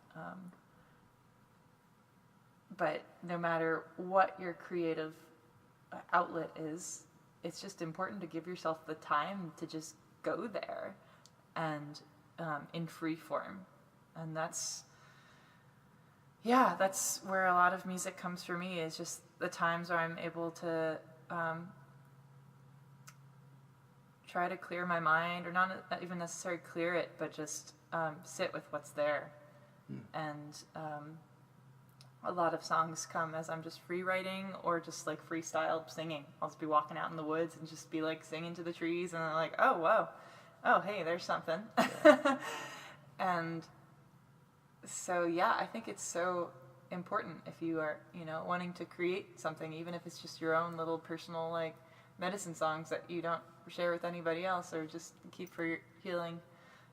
But no matter what your creative outlet is, it's just important to give yourself the time to just go there, and in free form. And that's where a lot of music comes for me, is just the times where I'm able to try to clear my mind, or not even necessarily clear it, but just sit with what's there. And a lot of songs come as I'm just free writing or just like freestyle singing. I'll just be walking out in the woods and just be like singing to the trees, and I'm like, oh, whoa, oh, hey, there's something. And so, I think it's so important if you are, wanting to create something, even if it's just your own little personal, like, medicine songs that you don't share with anybody else, or just keep for your healing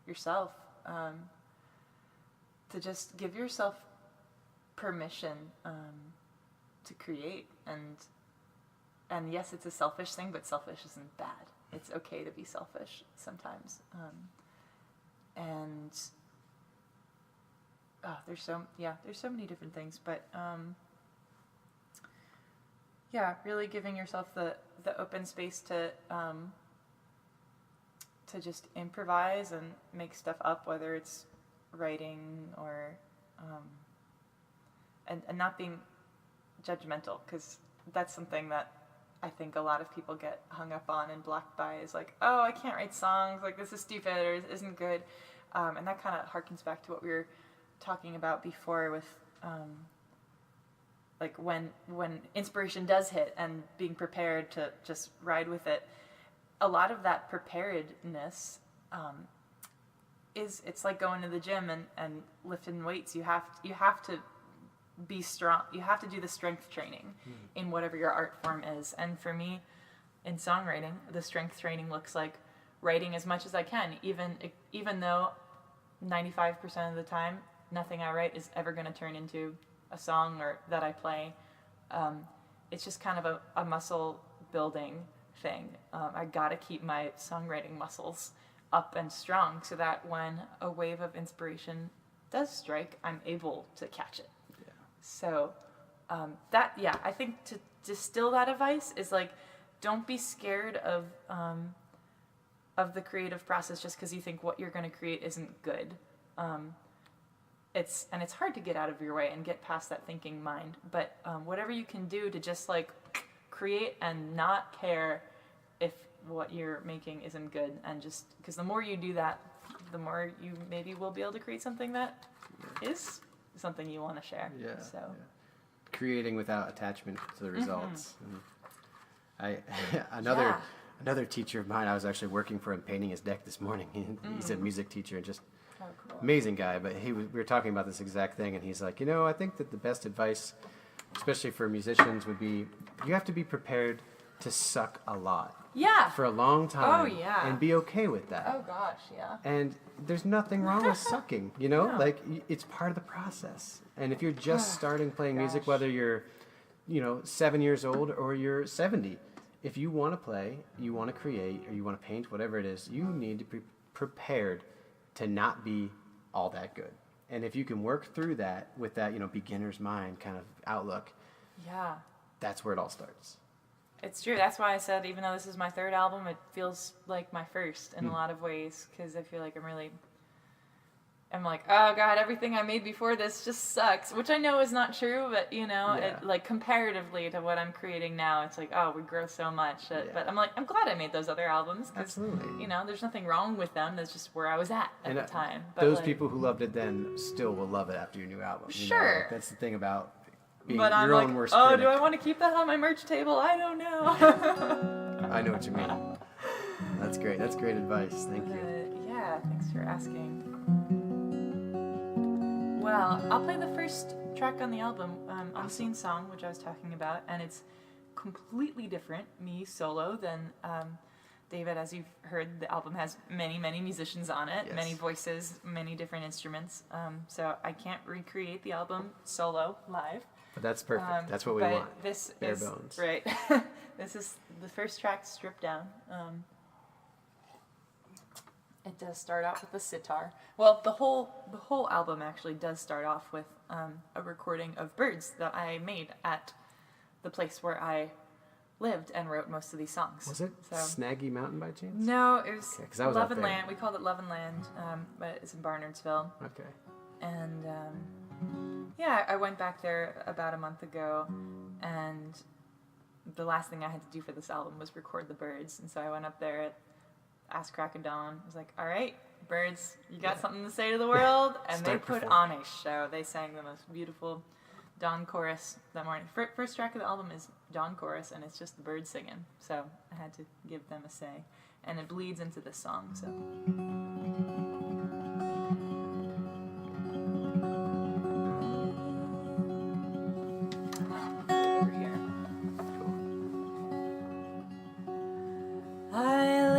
yourself, to just give yourself permission to create. And yes, it's a selfish thing, but selfish isn't bad. It's okay to be selfish sometimes. And there's so many different things, but really giving yourself the open space to just improvise and make stuff up, whether it's writing or and not being judgmental, because that's something that I think a lot of people get hung up on and blocked by, is like, oh, I can't write songs, like this is stupid or isn't good. And that kind of harkens back to what we were talking about before with like when inspiration does hit and being prepared to just ride with it. A lot of that preparedness it's like going to the gym and lifting weights. You have to be strong. You have to do the strength training in whatever your art form is. And for me, in songwriting, the strength training looks like writing as much as I can, even though 95% of the time nothing I write is ever going to turn into a song or that I play. It's just kind of a muscle building thing. I gotta keep my songwriting muscles up and strong so that when a wave of inspiration does strike, I'm able to catch it. Yeah. So I think to distill that advice is like, don't be scared of the creative process just because you think what you're going to create isn't good. It's hard to get out of your way and get past that thinking mind. But whatever you can do to just like create and not care if what you're making isn't good, and just because the more you do that, the more you maybe will be able to create something that is something you want to share. Yeah. So creating without attachment to the results. Another teacher of mine, I was actually working for him painting his deck this morning. He's a music teacher and just cool. Amazing guy. But we were talking about this exact thing, and he's like, I think that the best advice, especially for musicians, would be you have to be prepared to suck a lot. Yeah. For a long time. Oh, yeah. And be okay with that. Oh, gosh, yeah. And there's nothing wrong with sucking, No. Like, it's part of the process. And if you're just starting playing music, whether you're, 7 years old or you're 70, if you want to play, you want to create, or you want to paint, whatever it is, you need to be prepared to not be all that good. And if you can work through that with that, beginner's mind kind of outlook, that's where it all starts. It's true. That's why I said, even though this is my third album, it feels like my first in a lot of ways, because I feel like I'm like, oh God, everything I made before this just sucks, which I know is not true, but it, like comparatively to what I'm creating now, it's like, oh, we grow so much. But I'm like, I'm glad I made those other albums, because there's nothing wrong with them. That's just where I was at the time. But those people who loved it then still will love it after your new album. Sure. That's the thing about being but your I'm own worst critic. critic. Do I want to keep that on my merch table? I don't know. I know what you mean. That's great. That's great advice. Thank you. Thanks for asking. Well, I'll play the first track on the album, Unseen Song, which I was talking about, and it's completely different, me solo, than David. As you've heard, the album has many, many musicians on it, many voices, many different instruments, so I can't recreate the album solo live. But that's perfect. That's what we want. This Bare is, bones. Right. This is the first track, Stripped Down. It does start out with the sitar. Well, the whole album actually does start off with a recording of birds that I made at the place where I lived and wrote most of these songs. Was it Snaggy Mountain by chance? No, it was Love and Land. We called it Love and Land, but it's in Barnardsville. Okay. And I went back there about a month ago, and the last thing I had to do for this album was record the birds, and so I went up there at ass crack of dawn. I was like, all right, birds, you got something to say to the world? And they put on a show. They sang the most beautiful dawn chorus that morning. First track of the album is dawn chorus, and it's just the birds singing. So I had to give them a say. And it bleeds into this song, so...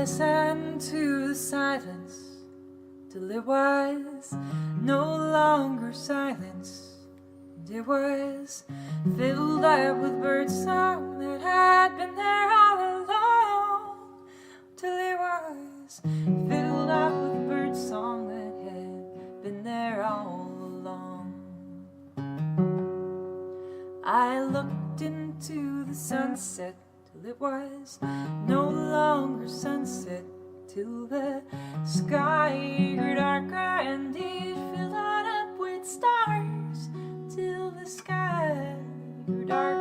Listen to the silence till it was no longer silence. It was filled up with birdsong that had been there all along. Till it was filled up with birdsong that had been there all along. I looked into the sunset till it was no longer sunset, till the sky grew darker and it filled up with stars, till the sky grew darker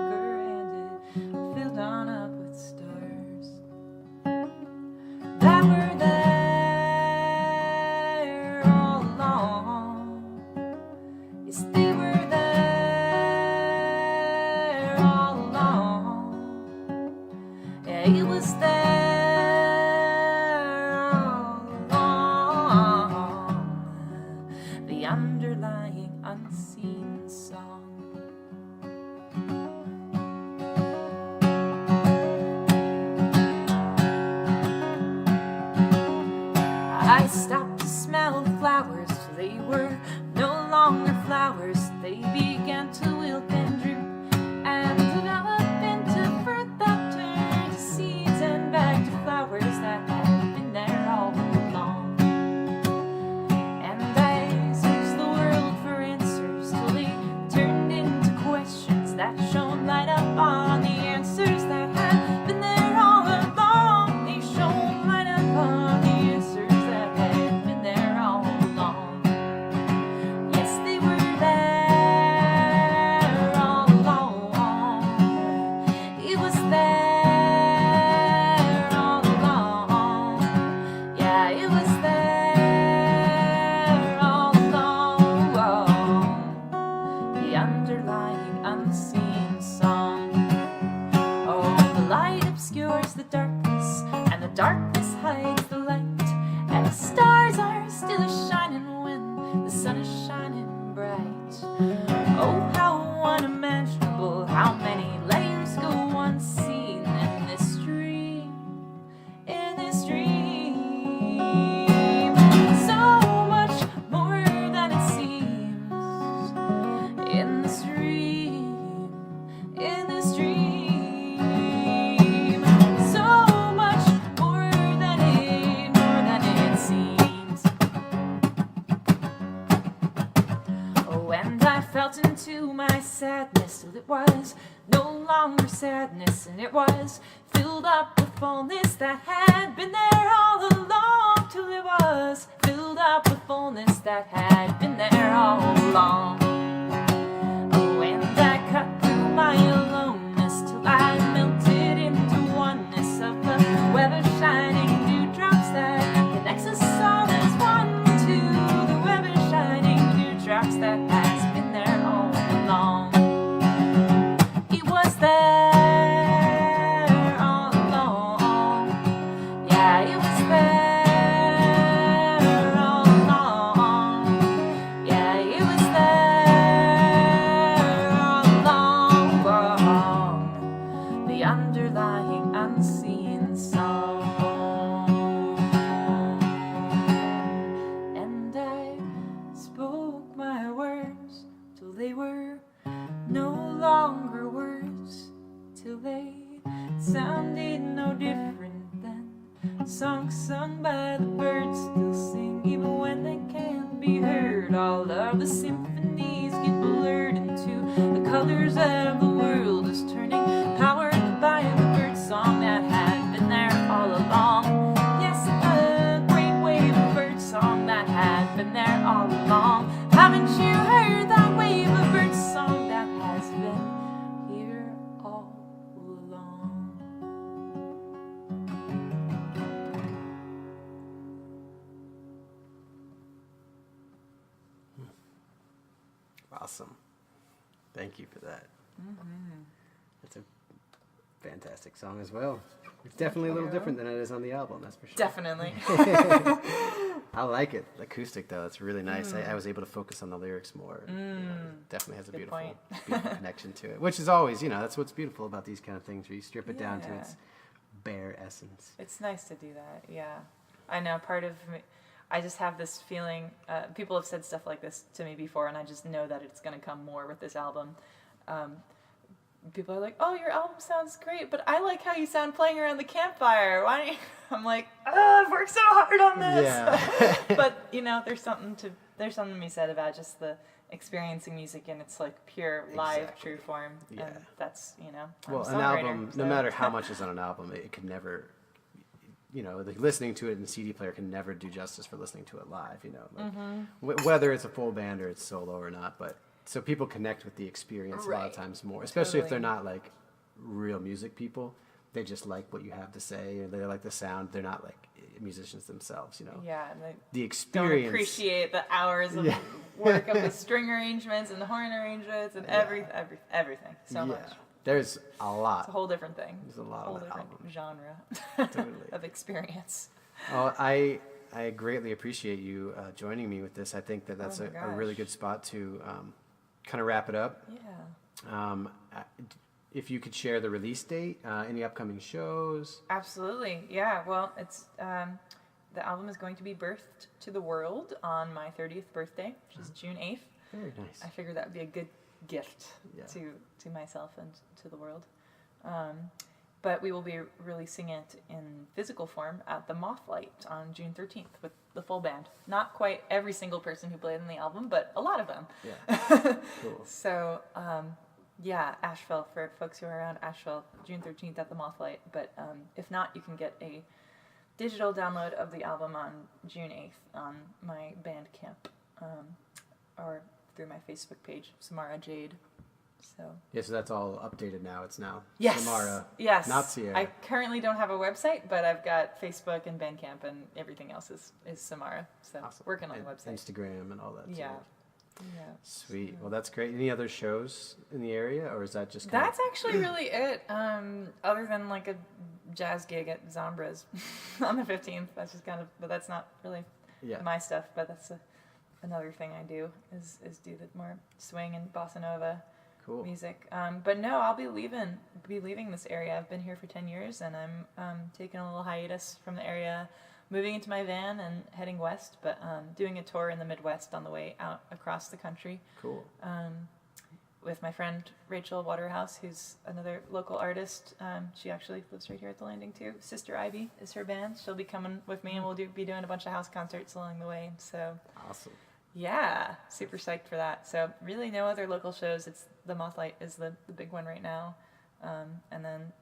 was no longer sadness, and it was filled up with fullness that had been there all along, till it was filled up with fullness that had been there all along. Oh, and I cut through my aloneness till I melted into oneness of the weather shining dewdrops that connects us all as one to the weather shining dewdrops that has been there all along. It was there all along. Yeah, it was there all along. Yeah, it was there all along. The underlying unseen song. And I spoke my words till they were no longer words, till they sounded no different than songs sung by the birds still sing, even when they can't be heard. All of the symphonies get blurred into the colors of the world is turning, powered by the bird song that had been there all along. Yes, a great wave of bird song that had been there all along. Haven't you heard that wave of bird song that has been here all along? Awesome. Thank you for that. It's a fantastic song as well. It's definitely a little different than it is on the album, that's for sure. Definitely. I like it. Acoustic, though, it's really nice. I was able to focus on the lyrics more. You know, it definitely has a Good beautiful point. connection to it, which is always, that's what's beautiful about these kind of things, where you strip it down to Yeah. its bare essence. It's nice to do that, yeah. I know part of me, I just have this feeling, people have said stuff like this to me before, and I just know that it's going to come more with this album. People are like, oh, your album sounds great, but I like how you sound playing around the campfire. Why don't you? I'm like, I've worked so hard on this. Yeah. But, there's something to be said about just the experiencing music in its like pure live Exactly. true form. Yeah. And that's, I'm Well, a an songwriter, album, so. no matter how much is on an album, it could never, listening to it in a CD player can never do justice for listening to it live, whether it's a full band or it's solo or not. But so people connect with the experience a lot of Right. times more, especially if they're Totally. not like real music people. They just like what you have to say, and they like the sound. They're not like musicians themselves, Yeah, and they The don't experience. appreciate the hours of work of the string arrangements and the horn arrangements and everything so much. There's a It's lot. a whole different thing. There's a lot whole on that different album. genre Totally. of experience. Oh, I greatly appreciate you joining me with this. I think that's Oh a my really gosh. good spot to kind of wrap it up. Yeah. If you could share the release date, any upcoming shows. Absolutely. Yeah. Well, it's the album is going to be birthed to the world on my 30th birthday, which is June 8th. Very nice. I figured that would be a good gift Yeah. to myself and to the world. But we will be releasing it in physical form at the Mothlight on June 13th with the full band. Not quite every single person who played on the album, but a lot of them. Yeah. Cool. So, Asheville, for folks who are around Asheville, June 13th at the Mothlight. But if not, you can get a digital download of the album on June 8th on my Bandcamp or through my Facebook page, Samara Jade. So Yeah, so that's all updated now. It's now yes, Samara, yes. not Sierra. I currently don't have a website, but I've got Facebook and Bandcamp, and everything else is Samara. So Awesome. working on And the website. Instagram and all that. Yeah. Too. Yeah. Sweet. Well, that's great. Any other shows in the area, or is that just That's actually really it. Other than like a jazz gig at Zombra's on the 15th. That's just kind of, but that's not really my stuff. But that's another thing I do is do the more swing and bossa nova cool music. But no, I'll be leaving this area. I've been here for 10 years, and I'm taking a little hiatus from the area, moving into my van and heading west. But doing a tour in the Midwest on the way out across the country. Cool. With my friend Rachel Waterhouse, who's another local artist. She actually lives right here at the Landing too. Sister Ivy is her band. She'll be coming with me, and we'll be doing a bunch of house concerts along the way. So Awesome. Yeah, super psyched for that. So really no other local shows. It's the Mothlight is the big one right now. And then,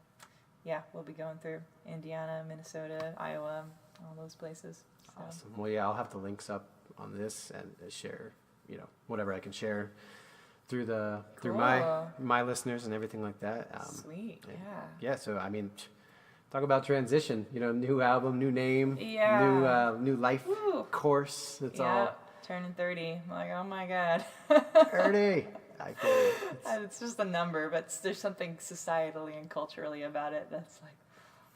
yeah, we'll be going through Indiana, Minnesota, Iowa, all those places. So. Awesome. Well, yeah, I'll have the links up on this and share, whatever I can share through my listeners and everything like that. Sweet, yeah. Yeah, so I mean, talk about transition. New album, new name, new life course. It's all turning 30. I'm like, oh my god. 30. I feel it. It's just a number, but there's something societally and culturally about it that's like,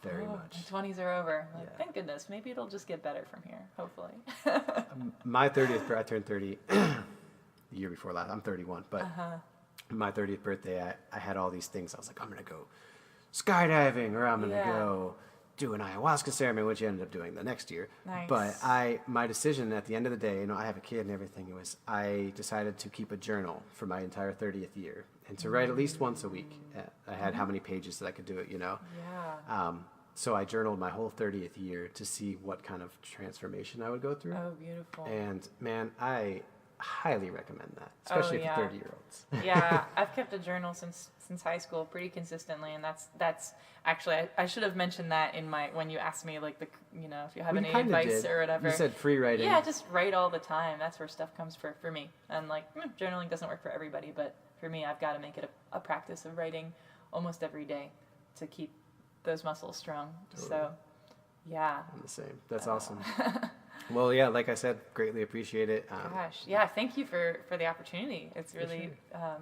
very much. My 20s are over. Like, thank goodness. Maybe it'll just get better from here, hopefully. My 30th birthday, I turned 30 the year before last. I'm 31, but my 30th birthday, I had all these things. I was like, I'm going to go skydiving, or I'm going to go do an ayahuasca ceremony, which I ended up doing the next year. Nice. But my decision at the end of the day, I have a kid and everything, I decided to keep a journal for my entire 30th year and to write at least once a week. I had how many pages that I could do it, Yeah. So I journaled my whole 30th year to see what kind of transformation I would go through. Oh, beautiful. And man, I highly recommend that, especially for 30-year-olds. Yeah, I've kept a journal since high school pretty consistently, and that's actually I should have mentioned that in when you asked me if you have any advice or whatever. You said free writing. Yeah, just write all the time. That's where stuff comes for me. And journaling doesn't work for everybody, but for me, I've got to make it a practice of writing almost every day to keep those muscles strong. Totally. So, yeah. I'm the same. That's awesome. Well, yeah, like I said, greatly appreciate it. Gosh, yeah, thank you for the opportunity. It's really, I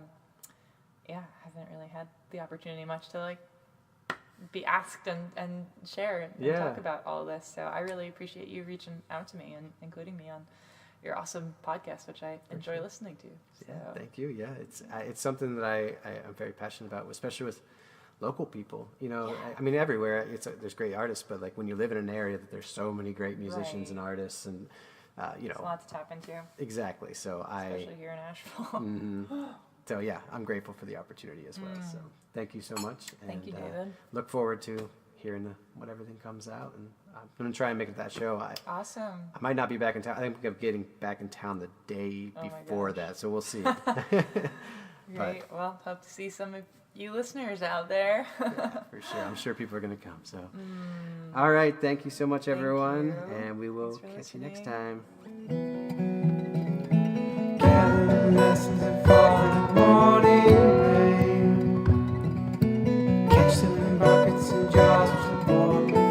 haven't really had the opportunity much to be asked and share and talk about all of this. So I really appreciate you reaching out to me and including me on your awesome podcast, which I enjoy listening to. So. Yeah, thank you. Yeah, it's something that I'm very passionate about, especially with local people. I mean, everywhere there's great artists, but when you live in an area that there's so many great musicians and artists, and it's a lot to tap into. Exactly. So especially here in Asheville. Mm-hmm. So yeah, I'm grateful for the opportunity as well. So thank you so much. Thank you, David. Look forward to hearing what everything comes out, and I'm gonna try and make it that show. Awesome. I might not be back in town. I think I'm getting back in town the day before that, so we'll see. Great. Well, hope to see some of you listeners out there. Yeah, for sure. I'm sure people are going to come. So, all right. Thank you so much, everyone. And we will catch you next time. Gathering lessons and falling morning rain. Catch them in buckets and jars of the warm refrain.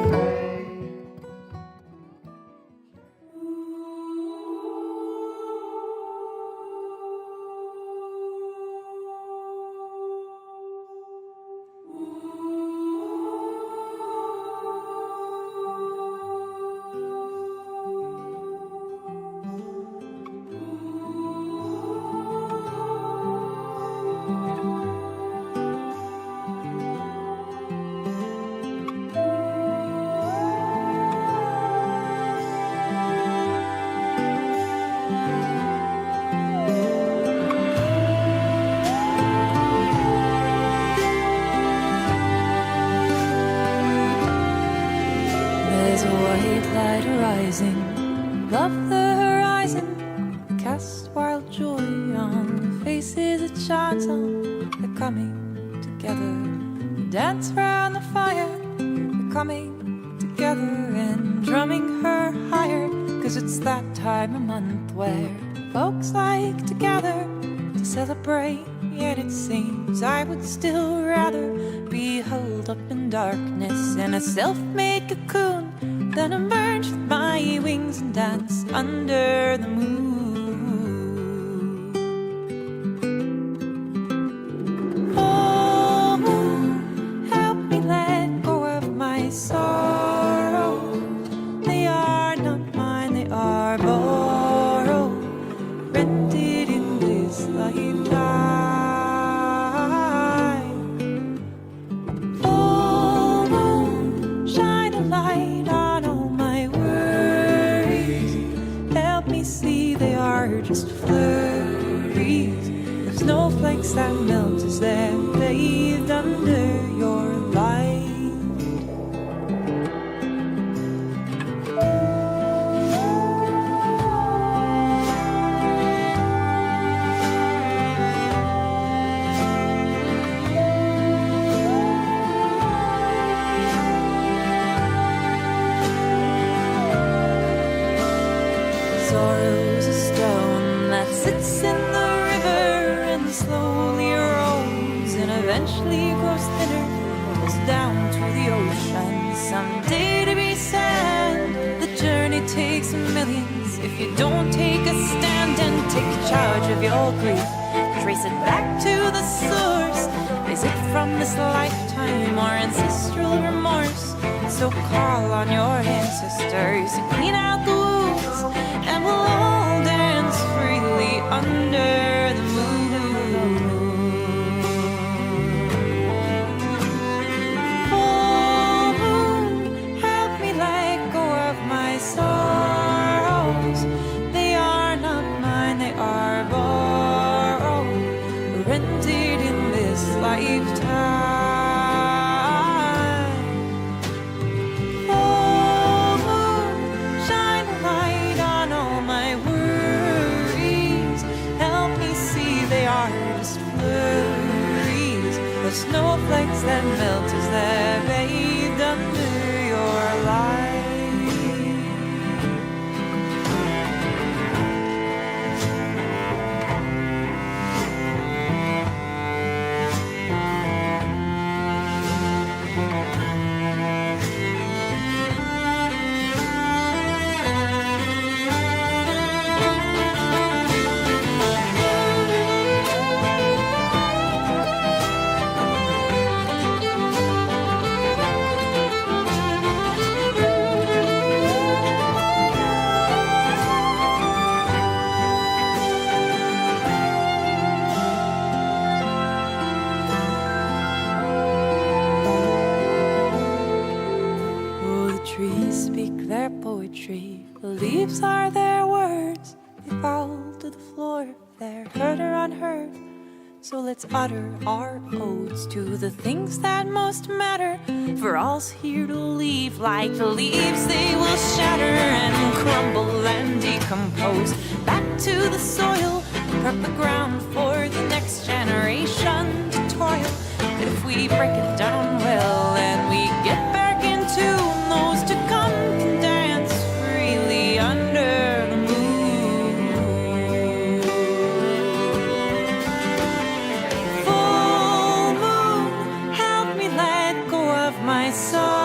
Above the horizon, cast wild joy on the faces it shines on. They're coming together, dance round the fire. They're coming together and drumming her higher. 'Cause it's that time of month where folks like to gather to celebrate. Yet it seems I would still rather be held up in darkness in a self-made cocoon than emerge with my wings and dance under the moon. Oh, moon, help me let go of my sorrow. They are not mine, they are borrowed, rented in this lifetime. Oh, moon, shine a light on all my worries. Help me see they are just flurries of snowflakes that melt as they're bathed under your light. grows thinner, falls down to the ocean. Someday to be sand. The journey takes millions if you don't take a stand and take charge of your grief. Trace it back to the source. Is it from this lifetime or ancestral remorse? So call on your ancestors to clean out the wounds, and we'll all dance freely under the moon. Full moon, help me let go of my sorrows. They are not mine, they are borrowed, rented in this lifetime. The snowflakes that melt as they're bathed under your light. The leaves are their words, they fall to the floor if they're heard or unheard. So let's utter our odes to the things that most matter. For all's here to leave, like the leaves they will shatter and crumble and decompose. Back to the soil, prep the ground for the next generation to toil. But if we break it down well and we get back into those to come can dance freely under the moon. Full moon, help me let go of my soul.